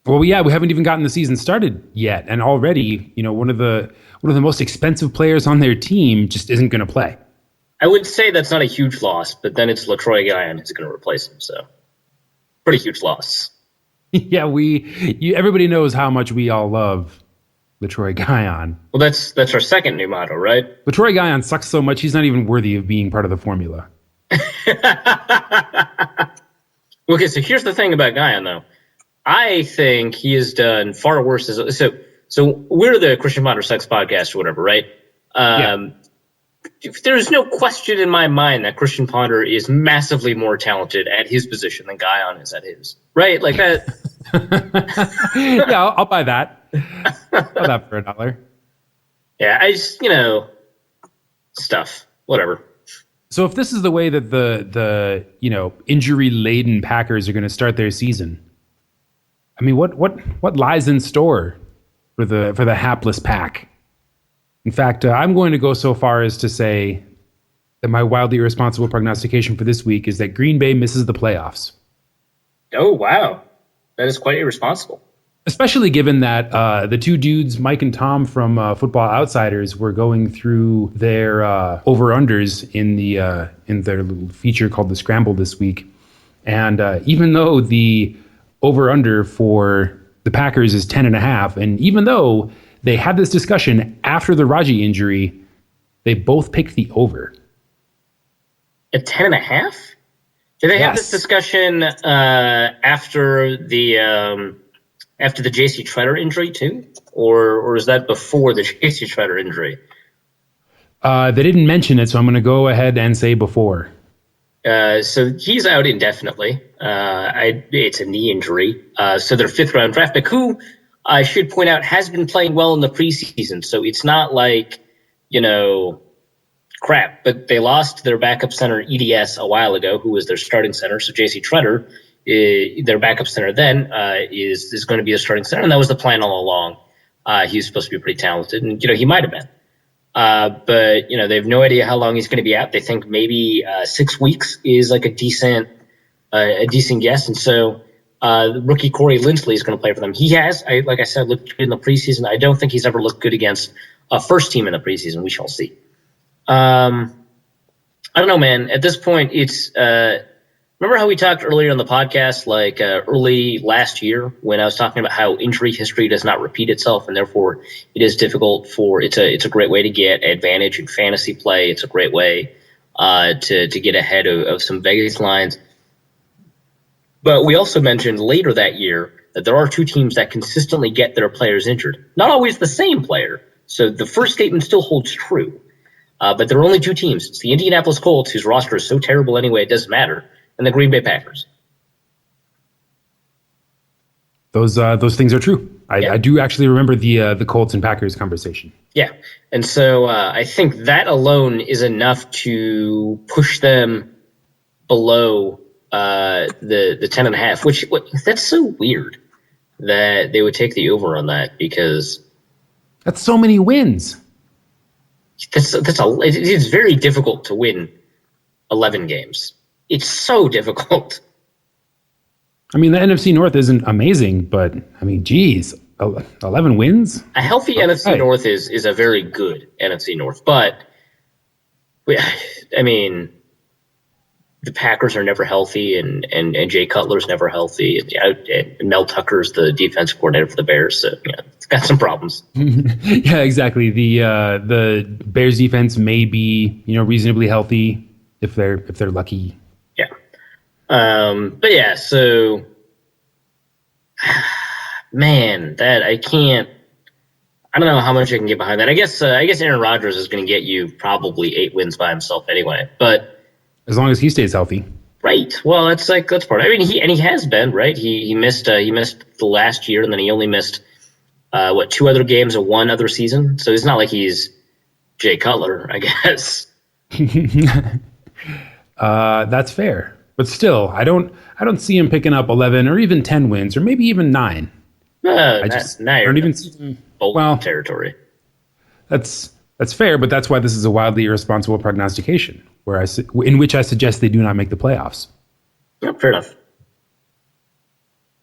Well, yeah, we haven't even gotten the season started yet, and already, one of the most expensive players on their team just isn't going to play. I would say that's not a huge loss, but then it's LaTroy Guion who's going to replace him, so pretty huge loss. Yeah, everybody knows how much we all love LaTroy Guion. Well, that's our second new motto, right? LaTroy Guion sucks so much he's not even worthy of being part of the formula. Okay, so here's the thing about Guion, though. I think he has done far worse. So we're the Christian Ponder Sucks podcast or whatever, right? Yeah. There's no question in my mind that Christian Ponder is massively more talented at his position than Guion is at his, right? Like that. Yeah, I'll buy that. I'll buy that for $1. Yeah, I just, stuff, whatever. So if this is the way that the injury-laden Packers are going to start their season, I mean, what lies in store for the hapless pack? In fact, I'm going to go so far as to say that my wildly irresponsible prognostication for this week is that Green Bay misses the playoffs. Oh, wow. That is quite irresponsible. Especially given that the two dudes, Mike and Tom from Football Outsiders, were going through their over-unders in their little feature called The Scramble this week. And even though the over-under for the Packers is 10.5, and even though they had this discussion after the Raji injury, they both picked the over. At 10.5? Did they have this discussion after the J.C. Treader injury too, or is that before the J.C. Treader injury? They didn't mention it, so I'm going to go ahead and say before. So he's out indefinitely. It's a knee injury. So their 5th round draft pick, who I should point out has been playing well in the preseason. So it's not like, crap. But they lost their backup center EDS a while ago, who was their starting center. So J.C. Treader, their backup center then, is going to be a starting center. And that was the plan all along. He was supposed to be pretty talented, and, he might have been. But, they have no idea how long he's going to be out. They think maybe 6 weeks is like a decent guess. And so rookie Corey Linsley is going to play for them. He has, like I said, looked good in the preseason. I don't think he's ever looked good against a first team in the preseason. We shall see. I don't know, man. At this point, it's remember how we talked earlier in the podcast, like early last year, when I was talking about how injury history does not repeat itself, and therefore it is difficult it's a great way to get advantage in fantasy play. It's a great way to get ahead of some Vegas lines. But we also mentioned later that year that there are two teams that consistently get their players injured. Not always the same player. So the first statement still holds true. But there are only two teams. It's the Indianapolis Colts, whose roster is so terrible anyway it doesn't matter, and the Green Bay Packers. Those things are true. I do actually remember the Colts and Packers conversation. Yeah, and so I think that alone is enough to push them below the 10.5. Which that's so weird that they would take the over on that, because that's so many wins. It's very difficult to win 11 games. It's so difficult. I mean, the NFC North isn't amazing, but I mean, geez, 11 wins? A healthy NFC North is a very good NFC North, but I mean, the Packers are never healthy, and Jay Cutler's never healthy, and Mel Tucker's the defensive coordinator for the Bears, so it's got some problems. Yeah, exactly. The Bears defense may be reasonably healthy if they're lucky. Yeah, but yeah, so man, that I can't. I don't know how much I can get behind that. I guess Aaron Rodgers is going to get you probably 8 wins by himself anyway, but. As long as he stays healthy. Right. Well, that's part. I mean, he has been right. He missed the last year, and then he only missed 2 other games of 1 other season. So it's not like he's Jay Cutler, I guess. That's fair, but still, I don't see him picking up 11 or even 10 wins, or maybe even 9. I don't even see him. Well, territory. That's fair, but that's why this is a wildly irresponsible prognostication, in which I suggest they do not make the playoffs. Yep, fair enough.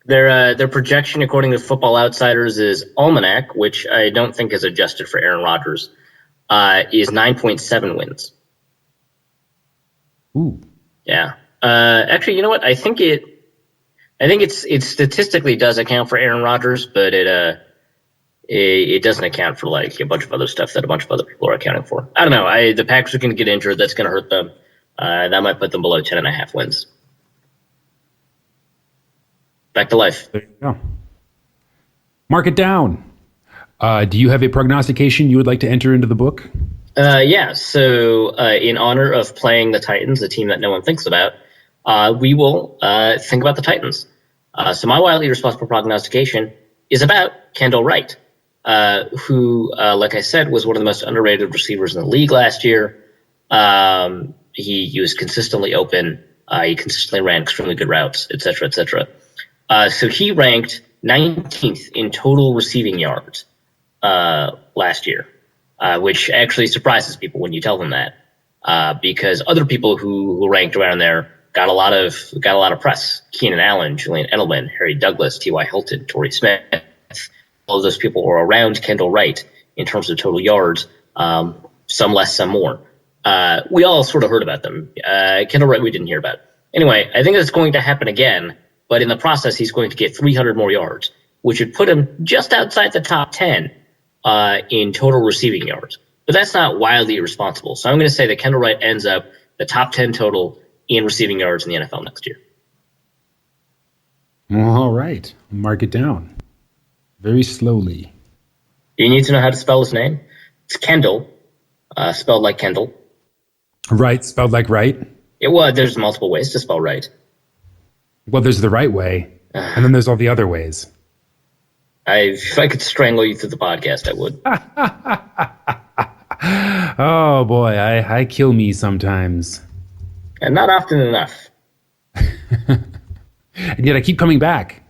Their projection, according to Football Outsiders, is Almanac, which I don't think is adjusted for Aaron Rodgers, is 9.7 wins. Ooh. Yeah. Actually, you know what? I think it statistically does account for Aaron Rodgers, but it doesn't account for like a bunch of other stuff that a bunch of other people are accounting for. I don't know. The Packers are going to get injured. That's going to hurt them. That might put them below 10.5 wins. Back to life. There you go. Mark it down. Do you have a prognostication you would like to enter into the book? Yeah. So in honor of playing the Titans, a team that no one thinks about, we will think about the Titans. So my wildly irresponsible prognostication is about Kendall Wright, who, like I said, was one of the most underrated receivers in the league last year. He was consistently open. He consistently ran extremely good routes, et cetera, et cetera. So he ranked 19th in total receiving yards last year, which actually surprises people when you tell them that, because other people who ranked around there got a lot of press. Keenan Allen, Julian Edelman, Harry Douglas, T.Y. Hilton, Torrey Smith. All of those people were around Kendall Wright in terms of total yards, some less, some more. We all sort of heard about them. Kendall Wright we didn't hear about. Anyway, I think it's going to happen again, but in the process he's going to get 300 more yards, which would put him just outside the top 10 in total receiving yards. But that's not wildly irresponsible. So I'm going to say that Kendall Wright ends up the top 10 total in receiving yards in the NFL next year. All right. Mark it down. Very slowly. Do you need to know how to spell his name? It's Kendall, spelled like Kendall. Right, spelled like right? There's multiple ways to spell right. Well, there's the right way, and then there's all the other ways. If I could strangle you through the podcast, I would. Oh, boy, I kill me sometimes. And not often enough. And yet I keep coming back.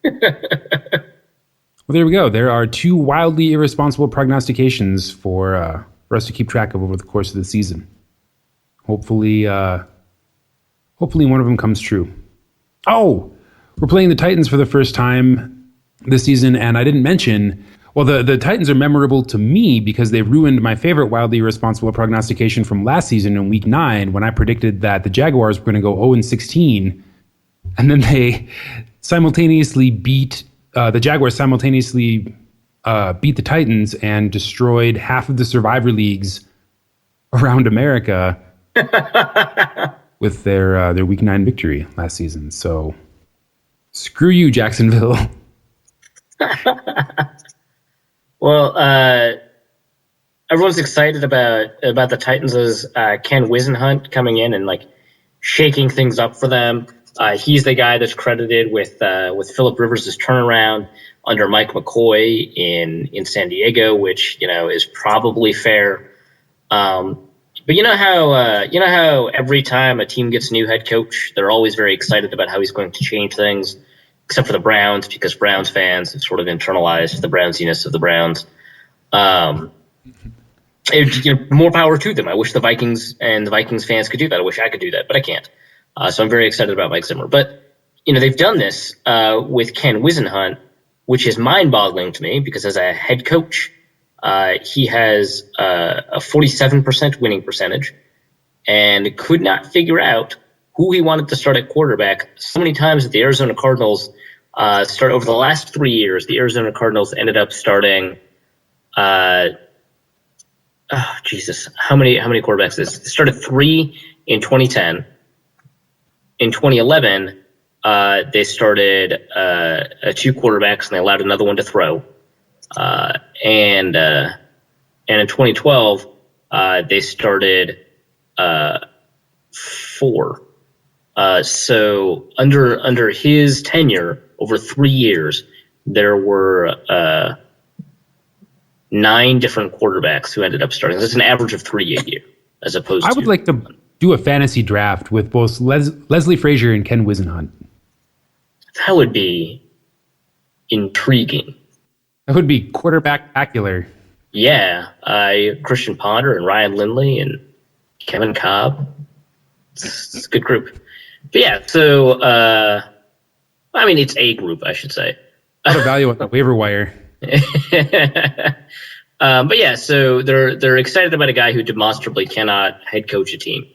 Well, there we go. There are 2 wildly irresponsible prognostications for us to keep track of over the course of the season. Hopefully one of them comes true. Oh, we're playing the Titans for the first time this season, and I didn't mention. Well, the Titans are memorable to me because they ruined my favorite wildly irresponsible prognostication from last season in Week 9 when I predicted that the Jaguars were going to go 0-16, and then they simultaneously beat the Titans and destroyed half of the survivor leagues around America with their Week 9 victory last season. So screw you, Jacksonville. Well, everyone's excited about the Titans' Ken Wisenhunt coming in and like shaking things up for them. He's the guy that's credited with Phillip Rivers' turnaround under Mike McCoy in San Diego, which is probably fair. But you know how every time a team gets a new head coach, they're always very excited about how he's going to change things, except for the Browns, because Browns fans have sort of internalized the Brownsiness of the Browns. More power to them. I wish the Vikings and the Vikings fans could do that. I wish I could do that, but I can't. So I'm very excited about Mike Zimmer. But they've done this with Ken Wisenhunt, which is mind-boggling to me because as a head coach, he has a 47% winning percentage and could not figure out who he wanted to start at quarterback. So many times that the Arizona Cardinals start over the last 3 years, the Arizona Cardinals ended up starting. Jesus, how many quarterbacks? They started 3 in 2010. In 2011, they started 2 quarterbacks and they allowed another one to throw. And in 2012, they started 4. So under his tenure over 3 years, there were 9 different quarterbacks who ended up starting. That's an average of 3 a year, as opposed to. I would like to do a fantasy draft with both Leslie Frazier and Ken Whisenhunt. That would be intriguing. That would be quarterback-tacular. Yeah, Christian Ponder and Ryan Lindley and Kevin Cobb. It's a good group. But yeah, so I mean, it's a group, I should say. A lot of value on the waiver wire. But yeah, so they're excited about a guy who demonstrably cannot head coach a team.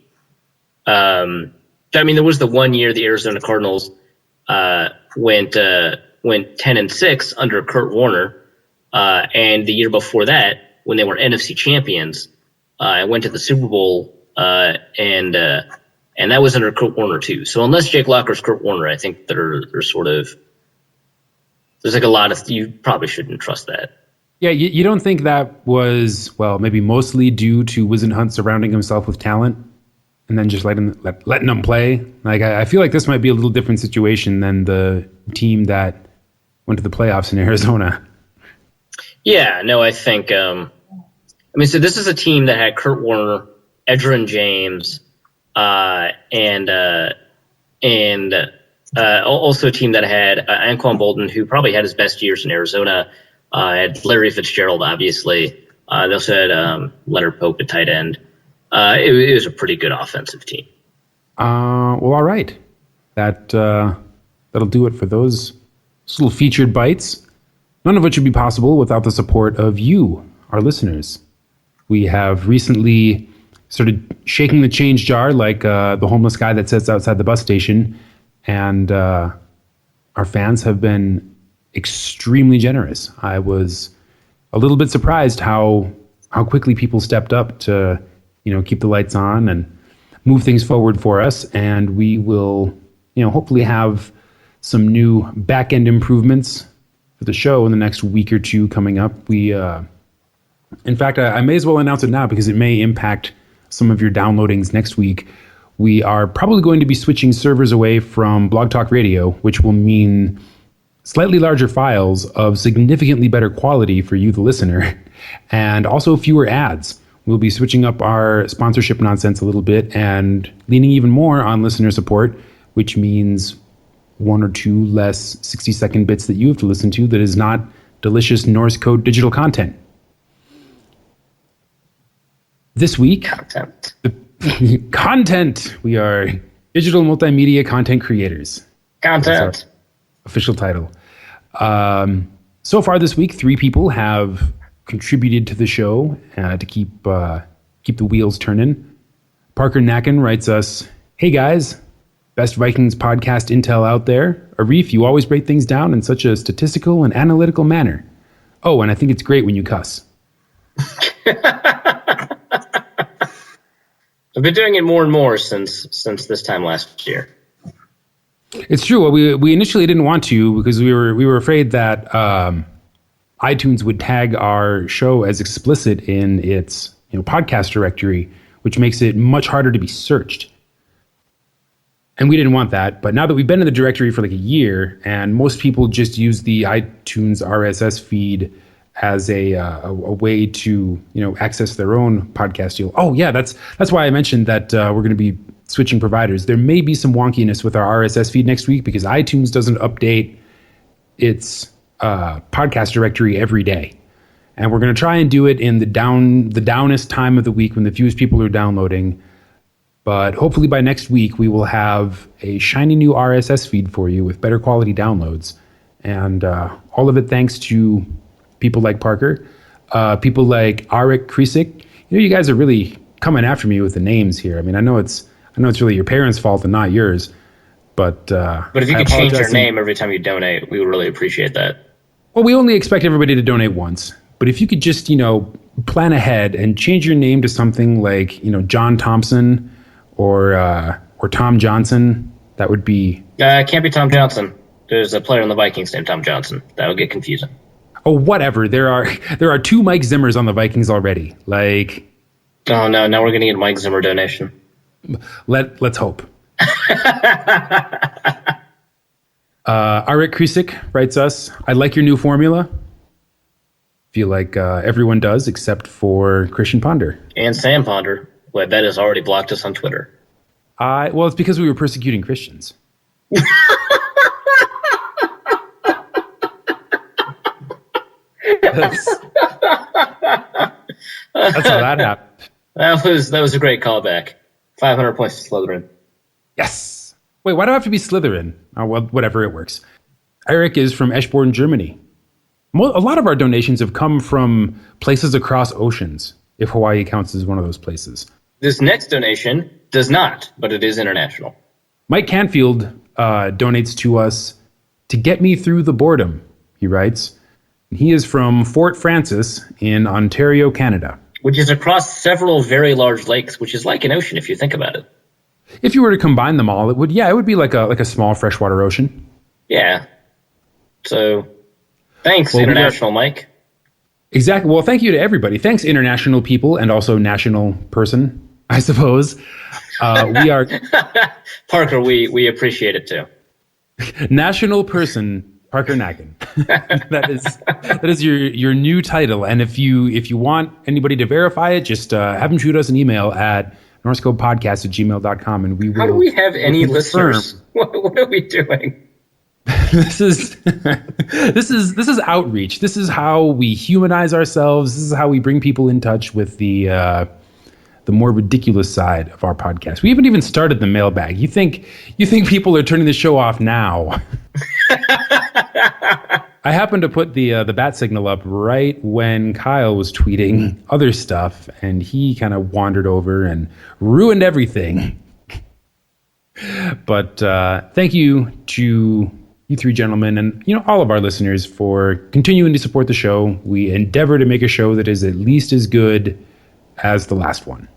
I mean, there was the 1 year the Arizona Cardinals went 10-6 under Kurt Warner, and the year before that, when they were NFC champions, I went to the Super Bowl, and that was under Kurt Warner too. So unless Jake Locker's Kurt Warner, I think they're sort of, there's like a lot of, you probably shouldn't trust that. Yeah, you don't think that was, well, maybe mostly due to Whisenhunt surrounding himself with talent and then just letting them play? Like, I feel like this might be a little different situation than the team that went to the playoffs in Arizona. Yeah, no, I think, I mean, so this is a team that had Kurt Warner, Edgerrin James, and also a team that had Anquan Bolden, who probably had his best years in Arizona. Had Larry Fitzgerald, obviously. They also had Leonard Pope at tight end. It was a pretty good offensive team. Well, all right. That'll do it for those little featured bites. None of which would be possible without the support of you, our listeners. We have recently started shaking the change jar like the homeless guy that sits outside the bus station, and our fans have been extremely generous. I was a little bit surprised how quickly people stepped up to, keep the lights on and move things forward for us. And we will, hopefully have some new back-end improvements for the show in the next week or two coming up. We, in fact, I may as well announce it now because it may impact some of your downloadings next week. We are probably going to be switching servers away from Blog Talk Radio, which will mean slightly larger files of significantly better quality for you, the listener, and also fewer ads. We'll be switching up our sponsorship nonsense a little bit and leaning even more on listener support, which means 1 or 2 less 60-second bits that you have to listen to that is not delicious Norse code digital content. This week, content. We are digital multimedia content creators. Content. Official title. So far this week, 3 people have contributed to the show to keep the wheels turning. Parker Nacken writes us, "Hey guys, best Vikings podcast intel out there. Arif, you always break things down in such a statistical and analytical manner. Oh, and I think it's great when you cuss." I've been doing it more and more since this time last year. It's true. Well, we initially didn't want to because we were afraid that iTunes would tag our show as explicit in its podcast directory, which makes it much harder to be searched. And we didn't want that. But now that we've been in the directory for like a year, and most people just use the iTunes RSS feed as a way to access their own podcast deal. Oh yeah, that's why I mentioned that we're going to be switching providers. There may be some wonkiness with our RSS feed next week because iTunes doesn't update its podcast directory every day, and we're going to try and do it in the downest time of the week when the fewest people are downloading. But hopefully by next week we will have a shiny new RSS feed for you with better quality downloads, and all of it thanks to people like Parker, people like Arik Krisik. You guys are really coming after me with the names here. I mean, I know it's I know it's really your parents' fault and not yours. But if you could change your name every time you donate, we would really appreciate that. Well, we only expect everybody to donate once. But if you could just, plan ahead and change your name to something like, John Thompson or Tom Johnson, that would be... It can't be Tom Johnson. There's a player on the Vikings named Tom Johnson. That would get confusing. Oh, whatever. There are 2 Mike Zimmers on the Vikings already. Like... Oh, no. Now we're going to get a Mike Zimmer donation. Let's hope. Arik Krusik writes us, I like your new formula. Feel like everyone does except for Christian Ponder. And Sam Ponder, who I bet has already blocked us on Twitter. Well, it's because we were persecuting Christians. That's how that happened. That was a great callback. 500 points to Slytherin. Yes. Wait, why do I have to be Slytherin? Oh, well, whatever, it works. Eric is from Eschborn, Germany. A lot of our donations have come from places across oceans, if Hawaii counts as one of those places. This next donation does not, but it is international. Mike Canfield donates to us to get me through the boredom, he writes. He is from Fort Frances in Ontario, Canada. Which is across several very large lakes, which is like an ocean if you think about it. If you were to combine them all, it would be like a small freshwater ocean. Yeah. So, thanks, International Mike. Exactly. Well, thank you to everybody. Thanks, international people, and also national person, I suppose. We are Parker. We appreciate it too. National person Parker Nacken. that is your new title. And if you want anybody to verify it, just have them shoot us an email at norsecodepodcast@gmail.com, and we will. How do we have any listeners? What are we doing? This is outreach. This is how we humanize ourselves. This is how we bring people in touch with the more ridiculous side of our podcast. We haven't even started the mailbag. You think people are turning the show off now? I happened to put the bat signal up right when Kyle was tweeting other stuff, and he kind of wandered over and ruined everything. But thank you to you 3 gentlemen and all of our listeners for continuing to support the show. We endeavor to make a show that is at least as good as the last one.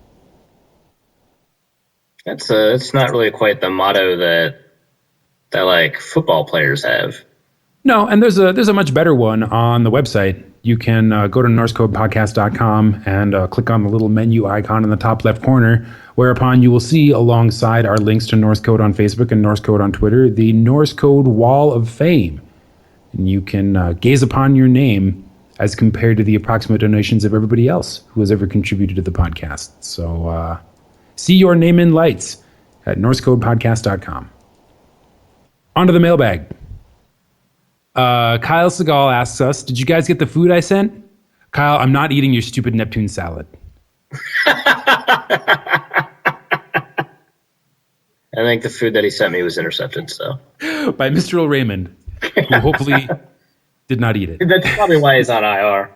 It's not really quite the motto that like football players have. No, and there's a much better one on the website. You can go to norsecodepodcast.com and click on the little menu icon in the top left corner, whereupon you will see alongside our links to Norse Code on Facebook and Norse Code on Twitter, the Norse Code Wall of Fame. And you can gaze upon your name as compared to the approximate donations of everybody else who has ever contributed to the podcast. So see your name in lights at norsecodepodcast.com. On to the mailbag. Kyle Segal asks us, did you guys get the food I sent? Kyle, I'm not eating your stupid Neptune salad. I think the food that he sent me was intercepted, so. By Mr. O'Raymond, who hopefully did not eat it. That's probably why he's on IR.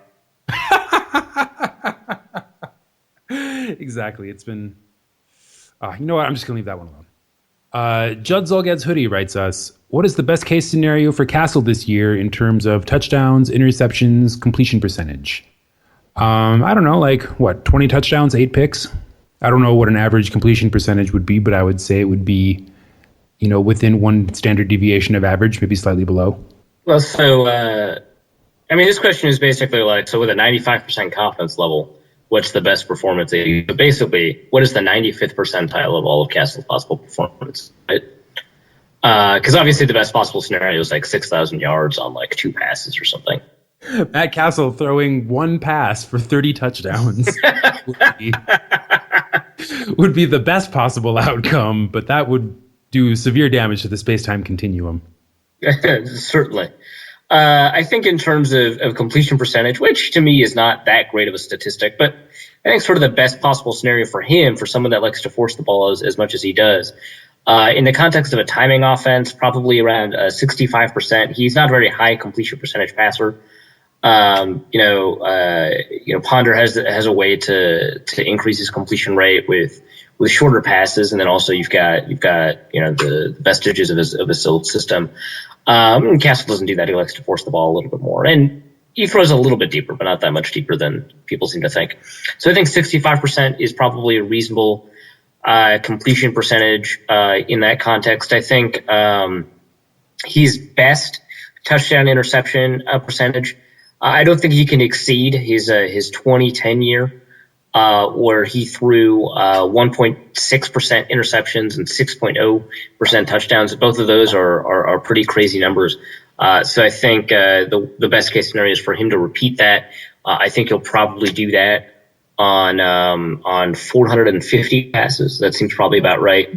Exactly. It's been... you know what? I'm just going to leave that one alone. Judd Zolgad's Hoodie writes us, what is the best case scenario for Castle this year in terms of touchdowns, interceptions, completion percentage? I don't know, 20 touchdowns, 8 picks? I don't know what an average completion percentage would be, but I would say it would be, within one standard deviation of average, maybe slightly below. Well, so, this question is basically so with a 95% confidence level, what's the best performance? But basically, what is the 95th percentile of all of Castle's possible performance? Right? Because obviously the best possible scenario is 6,000 yards on 2 passes or something. Matt Castle throwing 1 pass for 30 touchdowns would be the best possible outcome, but that would do severe damage to the space-time continuum. Certainly. I think in terms of completion percentage, which to me is not that great of a statistic, but I think sort of the best possible scenario for him, for someone that likes to force the ball as much as he does, in the context of a timing offense, probably around 65%. He's not a very high completion percentage passer. Ponder has a way to increase his completion rate with with shorter passes, and then also you've got the vestiges of his old system. Castle doesn't do that. He likes to force the ball a little bit more, and he throws a little bit deeper, but not that much deeper than people seem to think. So I think 65% is probably a reasonable completion percentage in that context. I think he's best touchdown interception percentage. I don't think he can exceed his 2010 year, where he threw 1.6% interceptions and 6.0% touchdowns. Both of those are pretty crazy numbers. So I think the best case scenario is for him to repeat that. I think he'll probably do that on 450 passes. That seems probably about right.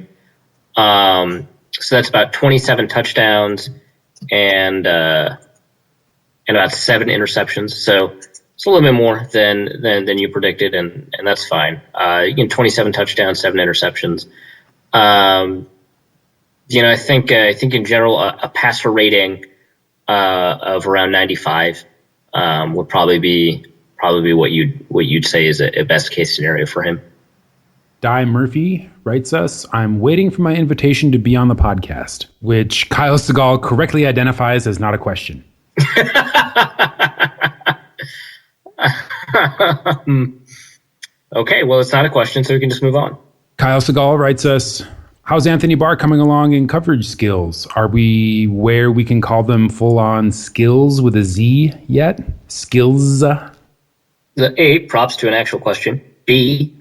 So that's about 27 touchdowns and about 7 interceptions. So it's a little bit more than you predicted, and that's fine. 27 touchdowns, 7 interceptions. I think in general a passer rating of around 95 would probably be what you'd say is a best case scenario for him. Di Murphy writes us, I'm waiting for my invitation to be on the podcast, which Kyle Segal correctly identifies as not a question. Okay, well, it's not a question, so we can just move on. Kyle Segal writes us, how's Anthony Barr coming along in coverage skills? Are we where we can call them full-on skills with a Z yet? Skills? A, props to an actual question. B,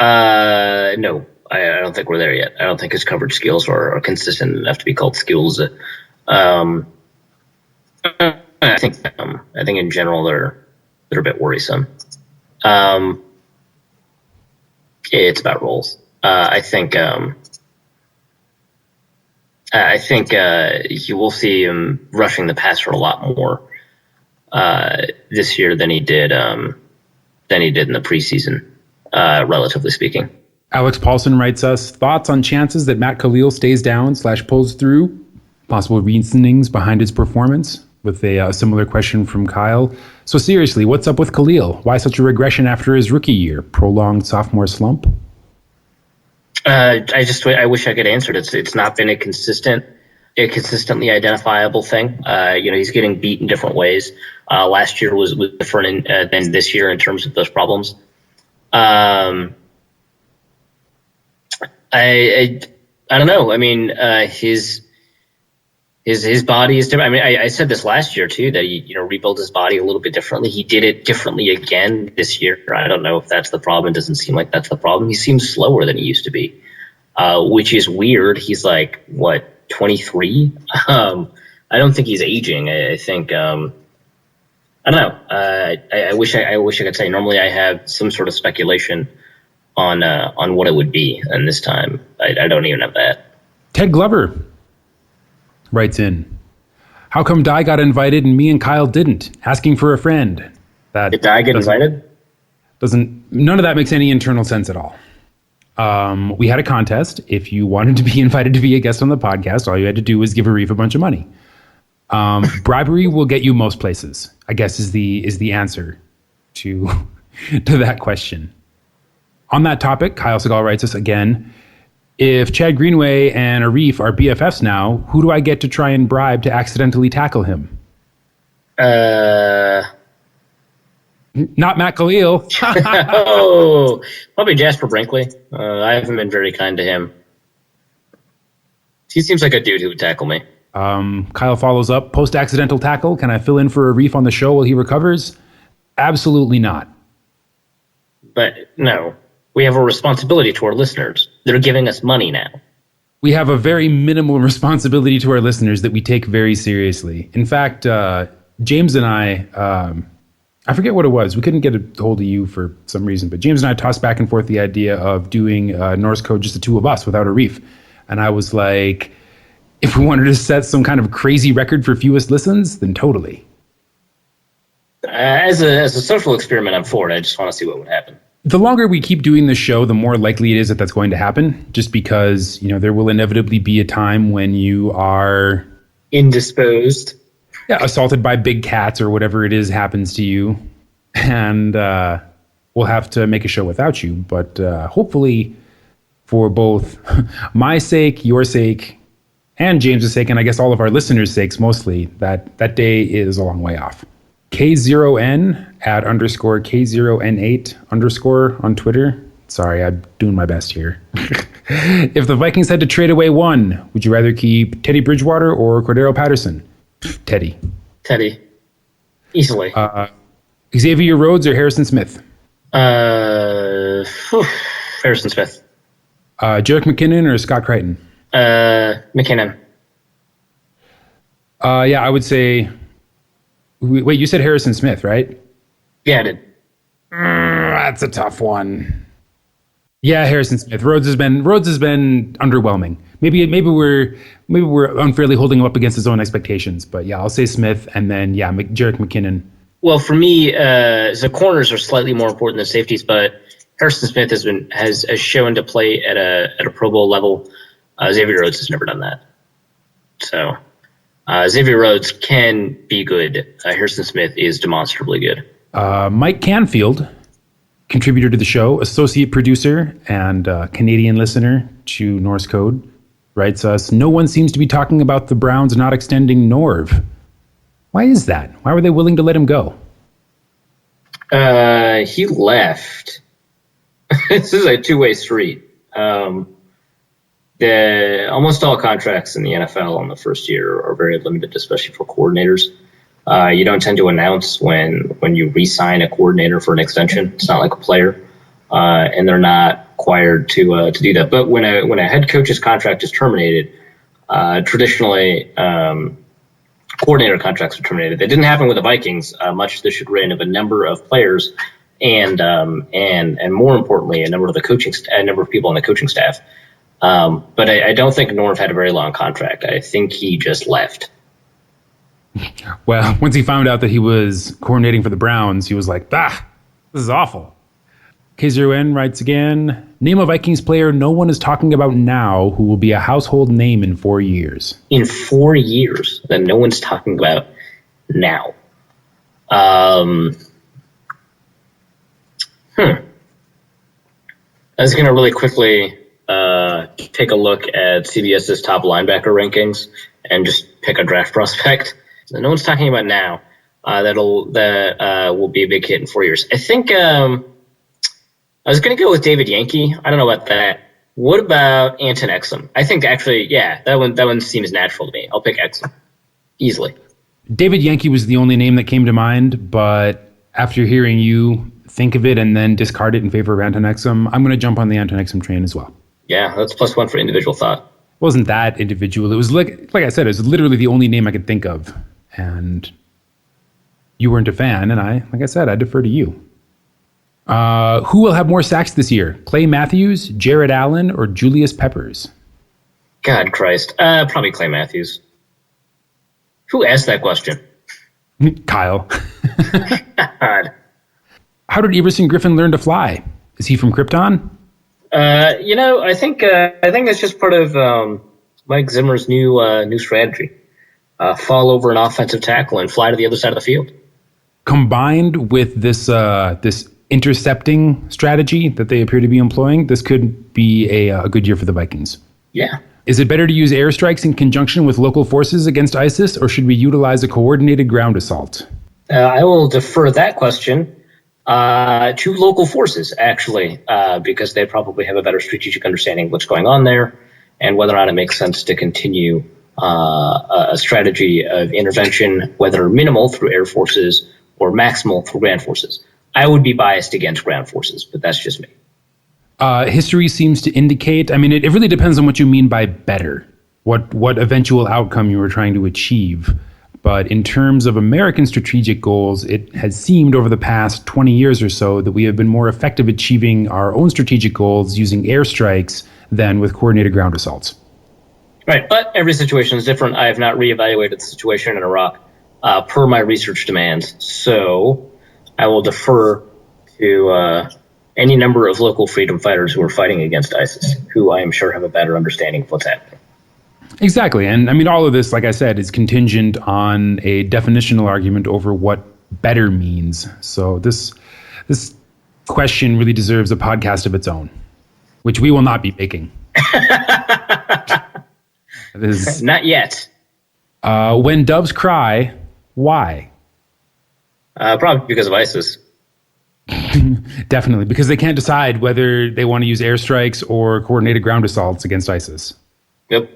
no, I don't think we're there yet. I don't think his coverage skills are consistent enough to be called skills. I think in general they're a bit worrisome. It's about roles. I think you will see him rushing the passer a lot more this year than he did in the preseason, relatively speaking. Alex Paulson writes us, thoughts on chances that Matt Khalil stays down / pulls through? Possible reasonings behind his performance? With a similar question from Kyle. So seriously, what's up with Khalil? Why such a regression after his rookie year? Prolonged sophomore slump? I wish I could answer it. It's not been a consistently identifiable thing. He's getting beat in different ways. Last year was different than this year in terms of those problems. I don't know. I mean, his body is different. I mean, I said this last year too, that he rebuilt his body a little bit differently. He did it differently again this year. I don't know if that's the problem. It doesn't seem like that's the problem. He seems slower than he used to be, which is weird. He's like, 23? I don't think he's aging. I think I don't know. I wish I could say. Normally, I have some sort of speculation on what it would be, and this time I don't even have that. Ted Glover writes in, how come Di got invited and me and Kyle didn't? Asking for a friend. Did Di get invited? None of that makes any internal sense at all. We had a contest. If you wanted to be invited to be a guest on the podcast, all you had to do was give Arif a bunch of money. Bribery will get you most places, I guess is the answer to that question. On that topic, Kyle Segal writes us again, if Chad Greenway and Arif are BFFs now, who do I get to try and bribe to accidentally tackle him? Not Matt Khalil. Oh, probably Jasper Brinkley. I haven't been very kind to him. He seems like a dude who would tackle me. Kyle follows up, post-accidental tackle, can I fill in for Arif on the show while he recovers? Absolutely not. But no. We have a responsibility to our listeners. They're giving us money now. We have a very minimal responsibility to our listeners that we take very seriously. In fact, James and I forget what it was. We couldn't get a hold of you for some reason, but James and I tossed back and forth the idea of doing Norse Code, just the two of us without Arif. And I was like, if we wanted to set some kind of crazy record for fewest listens, then totally. As a social experiment, I'm for it. I just want to see what would happen. The longer we keep doing this show, the more likely it is that that's going to happen, just because, there will inevitably be a time when you are indisposed. Yeah, assaulted by big cats or whatever it is happens to you. And we'll have to make a show without you. But hopefully for both my sake, your sake, and James's sake, and I guess all of our listeners' sakes mostly, that day is a long way off. K0N at underscore K0N8 underscore on Twitter. Sorry, I'm doing my best here. If the Vikings had to trade away one, would you rather keep Teddy Bridgewater or Cordero Patterson? Teddy. Easily. Xavier Rhodes or Harrison Smith? Harrison Smith. Jerick McKinnon or Scott Crichton? McKinnon. Yeah, I would say... Wait, you said Harrison Smith, right? Yeah, I did. That's a tough one. Yeah, Harrison Smith. Rhodes has been underwhelming. Maybe we're unfairly holding him up against his own expectations. But yeah, I'll say Smith, and then Jerick McKinnon. Well, for me, the corners are slightly more important than safeties, but Harrison Smith has shown to play at a Pro Bowl level. Xavier Rhodes has never done that. So Xavier Rhodes can be good. Harrison Smith is demonstrably good. Mike Canfield, contributor to the show, associate producer, and Canadian listener to Norse Code, writes us, no one seems to be talking about the Browns not extending Norv. Why is that? Why were they willing to let him go? He left. This is a two-way street. Almost all contracts in the NFL in the first year are very limited, especially for coordinators. You don't tend to announce when you re-sign a coordinator for an extension. It's not like a player, and they're not required to do that. But when a head coach's contract is terminated, traditionally coordinator contracts are terminated. That didn't happen with the Vikings, much to the chagrin of a number of players, and more importantly, a number of people on the coaching staff. But I don't think Norv had a very long contract. I think he just left. Well, once he found out that he was coordinating for the Browns, he was like, this is awful. K0N writes again, name a Vikings player no one is talking about now who will be a household name in 4 years. In 4 years that no one's talking about now. I was going to really quickly take a look at CBS's top linebacker rankings and just pick a draft prospect that no one's talking about now that will be a big hit in 4 years. I think I was going to go with David Yankee. I don't know about that. What about Anton Exum? I think actually, yeah, that one seems natural to me. I'll pick Exum easily. David Yankee was the only name that came to mind, but after hearing you think of it and then discard it in favor of Anton Exum, I'm going to jump on the Anton Exum train as well. Yeah, that's +1 for individual thought. It wasn't that individual. It was like I said, it was literally the only name I could think of. And you weren't a fan, and like I said, I defer to you. Who will have more sacks this year? Clay Matthews, Jared Allen, or Julius Peppers? God Christ. Probably Clay Matthews. Who asked that question? Kyle. God. How did Everson Griffin learn to fly? Is he from Krypton? I think that's just part of Mike Zimmer's new strategy. Fall over an offensive tackle and fly to the other side of the field. Combined with this intercepting strategy that they appear to be employing, this could be a good year for the Vikings. Yeah. Is it better to use airstrikes in conjunction with local forces against ISIS, or should we utilize a coordinated ground assault? I will defer that question to local forces, actually, because they probably have a better strategic understanding of what's going on there and whether or not it makes sense to continue a strategy of intervention, whether minimal through air forces or maximal through ground forces. I would be biased against ground forces, but that's just me. History seems to indicate, it really depends on what you mean by better, what eventual outcome you were trying to achieve. But in terms of American strategic goals, it has seemed over the past 20 years or so that we have been more effective achieving our own strategic goals using airstrikes than with coordinated ground assaults. Right, but every situation is different. I have not reevaluated the situation in Iraq per my research demands, so I will defer to any number of local freedom fighters who are fighting against ISIS, who I am sure have a better understanding of what's happening. Exactly. And all of this, like I said, is contingent on a definitional argument over what better means. So this question really deserves a podcast of its own. which we will not be making. Not yet. When doves cry, why? Probably because of ISIS. Definitely, because they can't decide whether they want to use airstrikes or coordinated ground assaults against ISIS. Yep.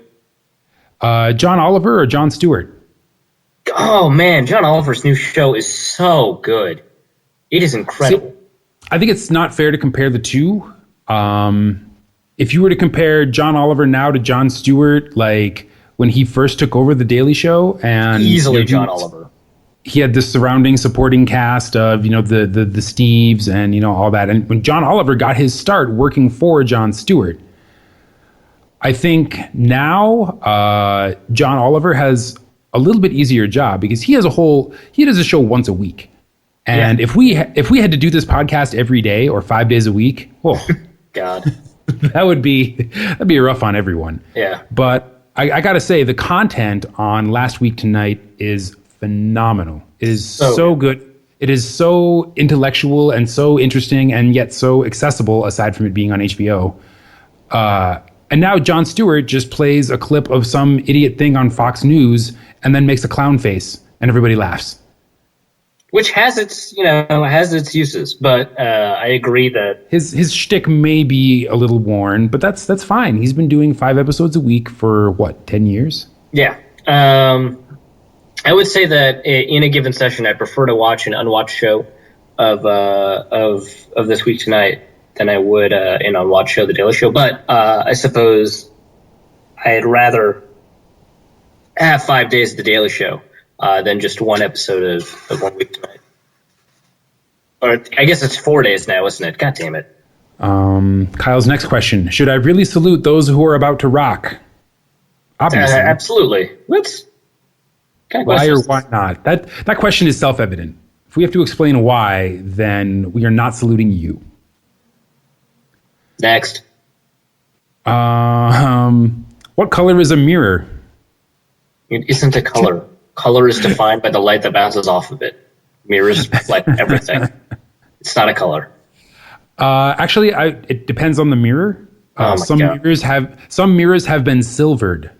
John Oliver or Jon Stewart? Oh, man, John Oliver's new show is so good. It is incredible. See, I think it's not fair to compare the two. If you were to compare John Oliver now to Jon Stewart, like when he first took over The Daily Show, and easily John Oliver. He had this surrounding supporting cast of, the Steves and, all that. And when John Oliver got his start working for Jon Stewart, I think now John Oliver has a little bit easier job because he does a show once a week. And if we had to do this podcast every day or 5 days a week, God, that'd be rough on everyone. Yeah. But I got to say, the content on Last Week Tonight is phenomenal. It is so good. It is so intellectual and so interesting and yet so accessible, aside from it being on HBO. And now Jon Stewart just plays a clip of some idiot thing on Fox News and then makes a clown face and everybody laughs. Which has its uses, but I agree that his shtick may be a little worn, but that's fine. He's been doing 5 episodes a week for 10 years? Yeah. I would say that in a given session, I prefer to watch an unwatched show of This Week Tonight than I would an unwatched show, The Daily Show. But I suppose I'd rather have 5 days of The Daily Show than just one episode of 1 Week Tonight. Or I guess it's 4 days now, isn't it? God damn it. Kyle's next question: should I really salute those who are about to rock? Obviously, absolutely. What? Why or why not? That question is self-evident. If we have to explain why, then we are not saluting you. Next. What color is a mirror? It isn't a color. Color is defined by the light that bounces off of it. Mirrors reflect everything. It's not a color. Actually, it depends on the mirror. Some mirrors have been silvered.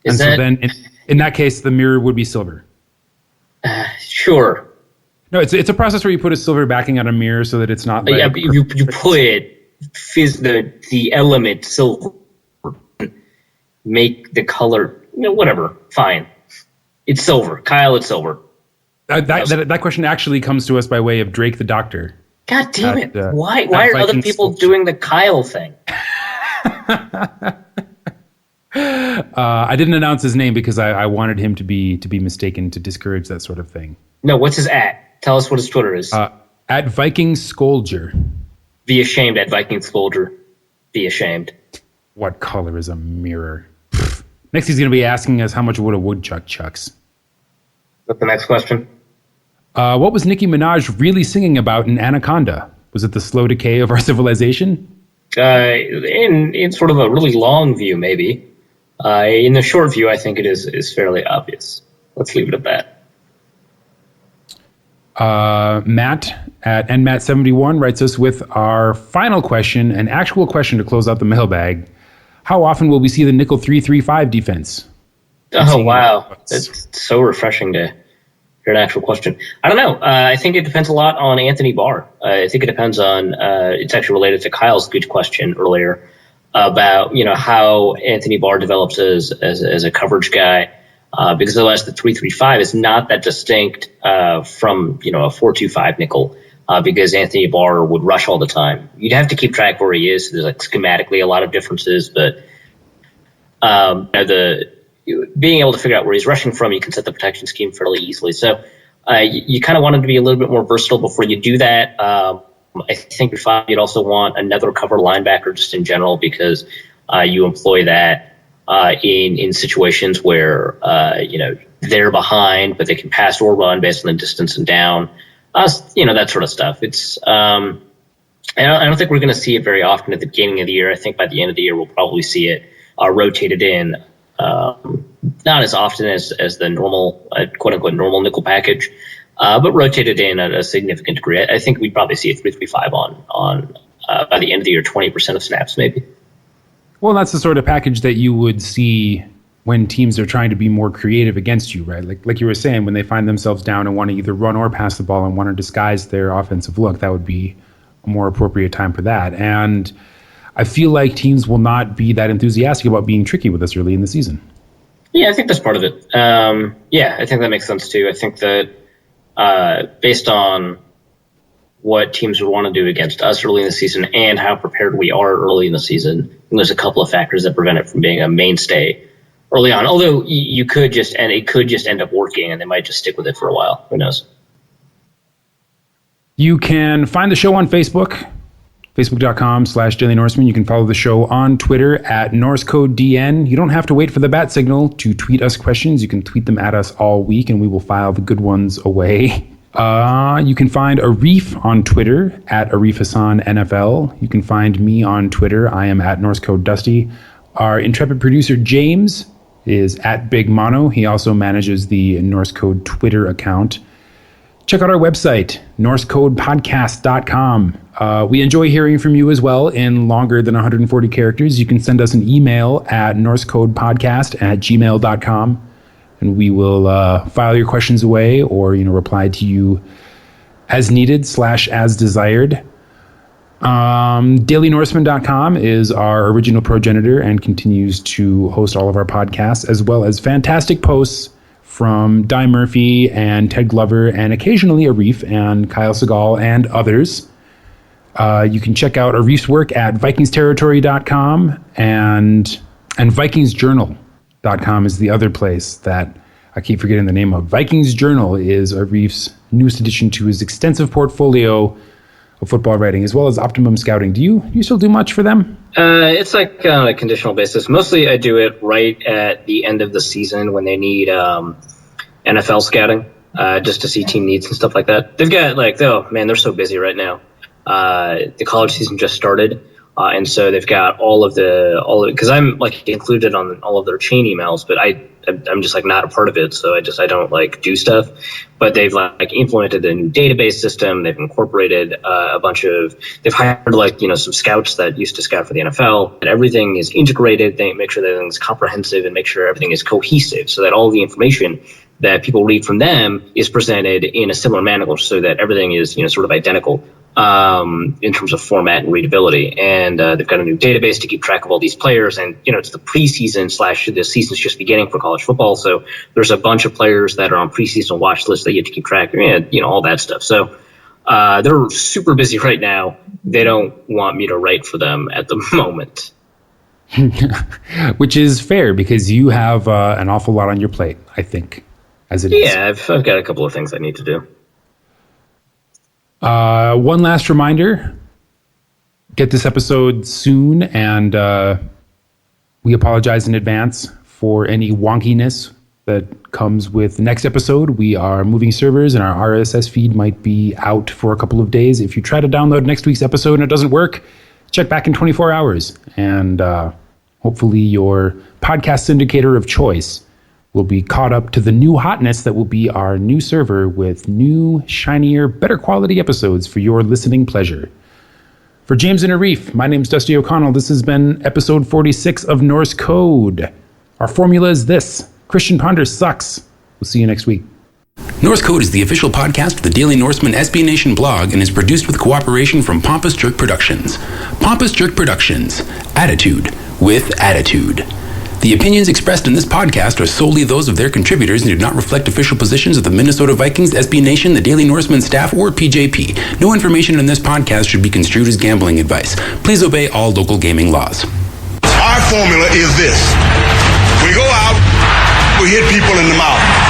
So then in that case, the mirror would be silver. Sure. No, it's a process where you put a silver backing on a mirror so that it's not. Like, yeah, but you put the element silver, make the color, whatever. Fine. It's silver, Kyle. It's silver. That question actually comes to us by way of Drake the Doctor. God damn it! Why are other people doing the Kyle thing? I didn't announce his name because I wanted him to be mistaken, to discourage that sort of thing. No, what's his @? Tell us what his Twitter is. At Viking Scolger. Be ashamed at Viking Scolger. Be ashamed. What color is a mirror? Next, he's going to be asking us how much wood a woodchuck chucks. What's the next question? What was Nicki Minaj really singing about in Anaconda? Was it the slow decay of our civilization? In sort of a really long view, maybe. In the short view, I think it is fairly obvious. Let's leave it at that. Matt at nmat71 writes us with our final question, an actual question to close out the mailbag. How often will we see the nickel 3-3-5 defense? Oh, wow. It's so refreshing to hear an actual question. I don't know. I think it depends a lot on Anthony Barr. I think it depends on it's actually related to Kyle's good question earlier about, how Anthony Barr develops as a coverage guy. Because otherwise the 3-3-5 is not that distinct from, a 4-2-5 nickel because Anthony Barr would rush all the time. You'd have to keep track where he is. There's schematically a lot of differences, but being able to figure out where he's rushing from, you can set the protection scheme fairly easily. So you kind of want him to be a little bit more versatile before you do that. I think you'd also want another cover linebacker just in general because you employ that in situations where, they're behind, but they can pass or run based on the distance and down, that sort of stuff. It's I don't think we're going to see it very often at the beginning of the year. I think by the end of the year, we'll probably see it rotated in. Not as often as the normal, quote unquote, normal nickel package, but rotated in at a significant degree. I think we'd probably see a 3-3-5 on by the end of the year, 20% of snaps maybe. Well, that's the sort of package that you would see when teams are trying to be more creative against you, right? Like you were saying, when they find themselves down and want to either run or pass the ball and want to disguise their offensive look, that would be a more appropriate time for that. And I feel like teams will not be that enthusiastic about being tricky with us early in the season. Yeah, I think that's part of it. I think that makes sense too. I think that based on what teams would want to do against us early in the season and how prepared we are early in the season, there's a couple of factors that prevent it from being a mainstay early on. Although it could just end up working, and they might just stick with it for a while. Who knows? You can find the show on Facebook, facebook.com/Daily Norseman. You can follow the show on Twitter at NorseCodeDN. You don't have to wait for the bat signal to tweet us questions. You can tweet them at us all week, and we will file the good ones away. You can find Arif on Twitter at Arif Hassan NFL. You can find me on Twitter. I am at NorseCodeDusty. Our intrepid producer, James, is at Big Mono. He also manages the Norse Code Twitter account. Check out our website, norsecodepodcast.com. We enjoy hearing from you as well in longer than 140 characters. You can send us an email at norsecodepodcast@gmail.com, and we will file your questions away or reply to you as needed / as desired. DailyNorseman.com is our original progenitor and continues to host all of our podcasts, as well as fantastic posts from Di Murphy and Ted Glover and occasionally Arif and Kyle Segal and others. You can check out Arif's work at VikingsTerritory.com and VikingsJournal.com is the other place that I keep forgetting the name of. Vikings Journal is Arif's newest addition to his extensive portfolio of football writing, as well as Optimum Scouting. Do you still do much for them? It's like on a conditional basis. Mostly I do it right at the end of the season when they need NFL scouting, just to see team needs and stuff like that. They've got they're so busy right now. The college season just started, and so they've got all of because I'm included on all of their chain emails, but I'm just not a part of it, so I don't do stuff. But they've implemented a new database system. They've incorporated they've hired some scouts that used to scout for the NFL. And everything is integrated. They make sure that everything's comprehensive and make sure everything is cohesive, so that all the information that people read from them is presented in a similar manner, so that everything is sort of identical in terms of format and readability. And they've got a new database to keep track of all these players. And it's the preseason / the season's just beginning for college football, so there's a bunch of players that are on preseason watch lists that you have to keep track of, all that stuff. So they're super busy right now. They don't want me to write for them at the moment. Which is fair, because you have an awful lot on your plate, I think, as it is. Yeah, I've got a couple of things I need to do. One last reminder, get this episode soon, and we apologize in advance for any wonkiness that comes with the next episode. We are moving servers, and our RSS feed might be out for a couple of days. If you try to download next week's episode and it doesn't work, check back in 24 hours, and hopefully your podcast syndicator of choice will be caught up to the new hotness that will be our new server with new, shinier, better quality episodes for your listening pleasure. For James and Arif, my name's Dusty O'Connell. This has been episode 46 of Norse Code. Our formula is this: Christian Ponder sucks. We'll see you next week. Norse Code is the official podcast of the Daily Norseman SB Nation blog and is produced with cooperation from Pompous Jerk Productions. Pompous Jerk Productions. Attitude with attitude. The opinions expressed in this podcast are solely those of their contributors and do not reflect official positions of the Minnesota Vikings, SB Nation, the Daily Norseman staff, or PJP. No information in this podcast should be construed as gambling advice. Please obey all local gaming laws. Our formula is this: we go out, we hit people in the mouth.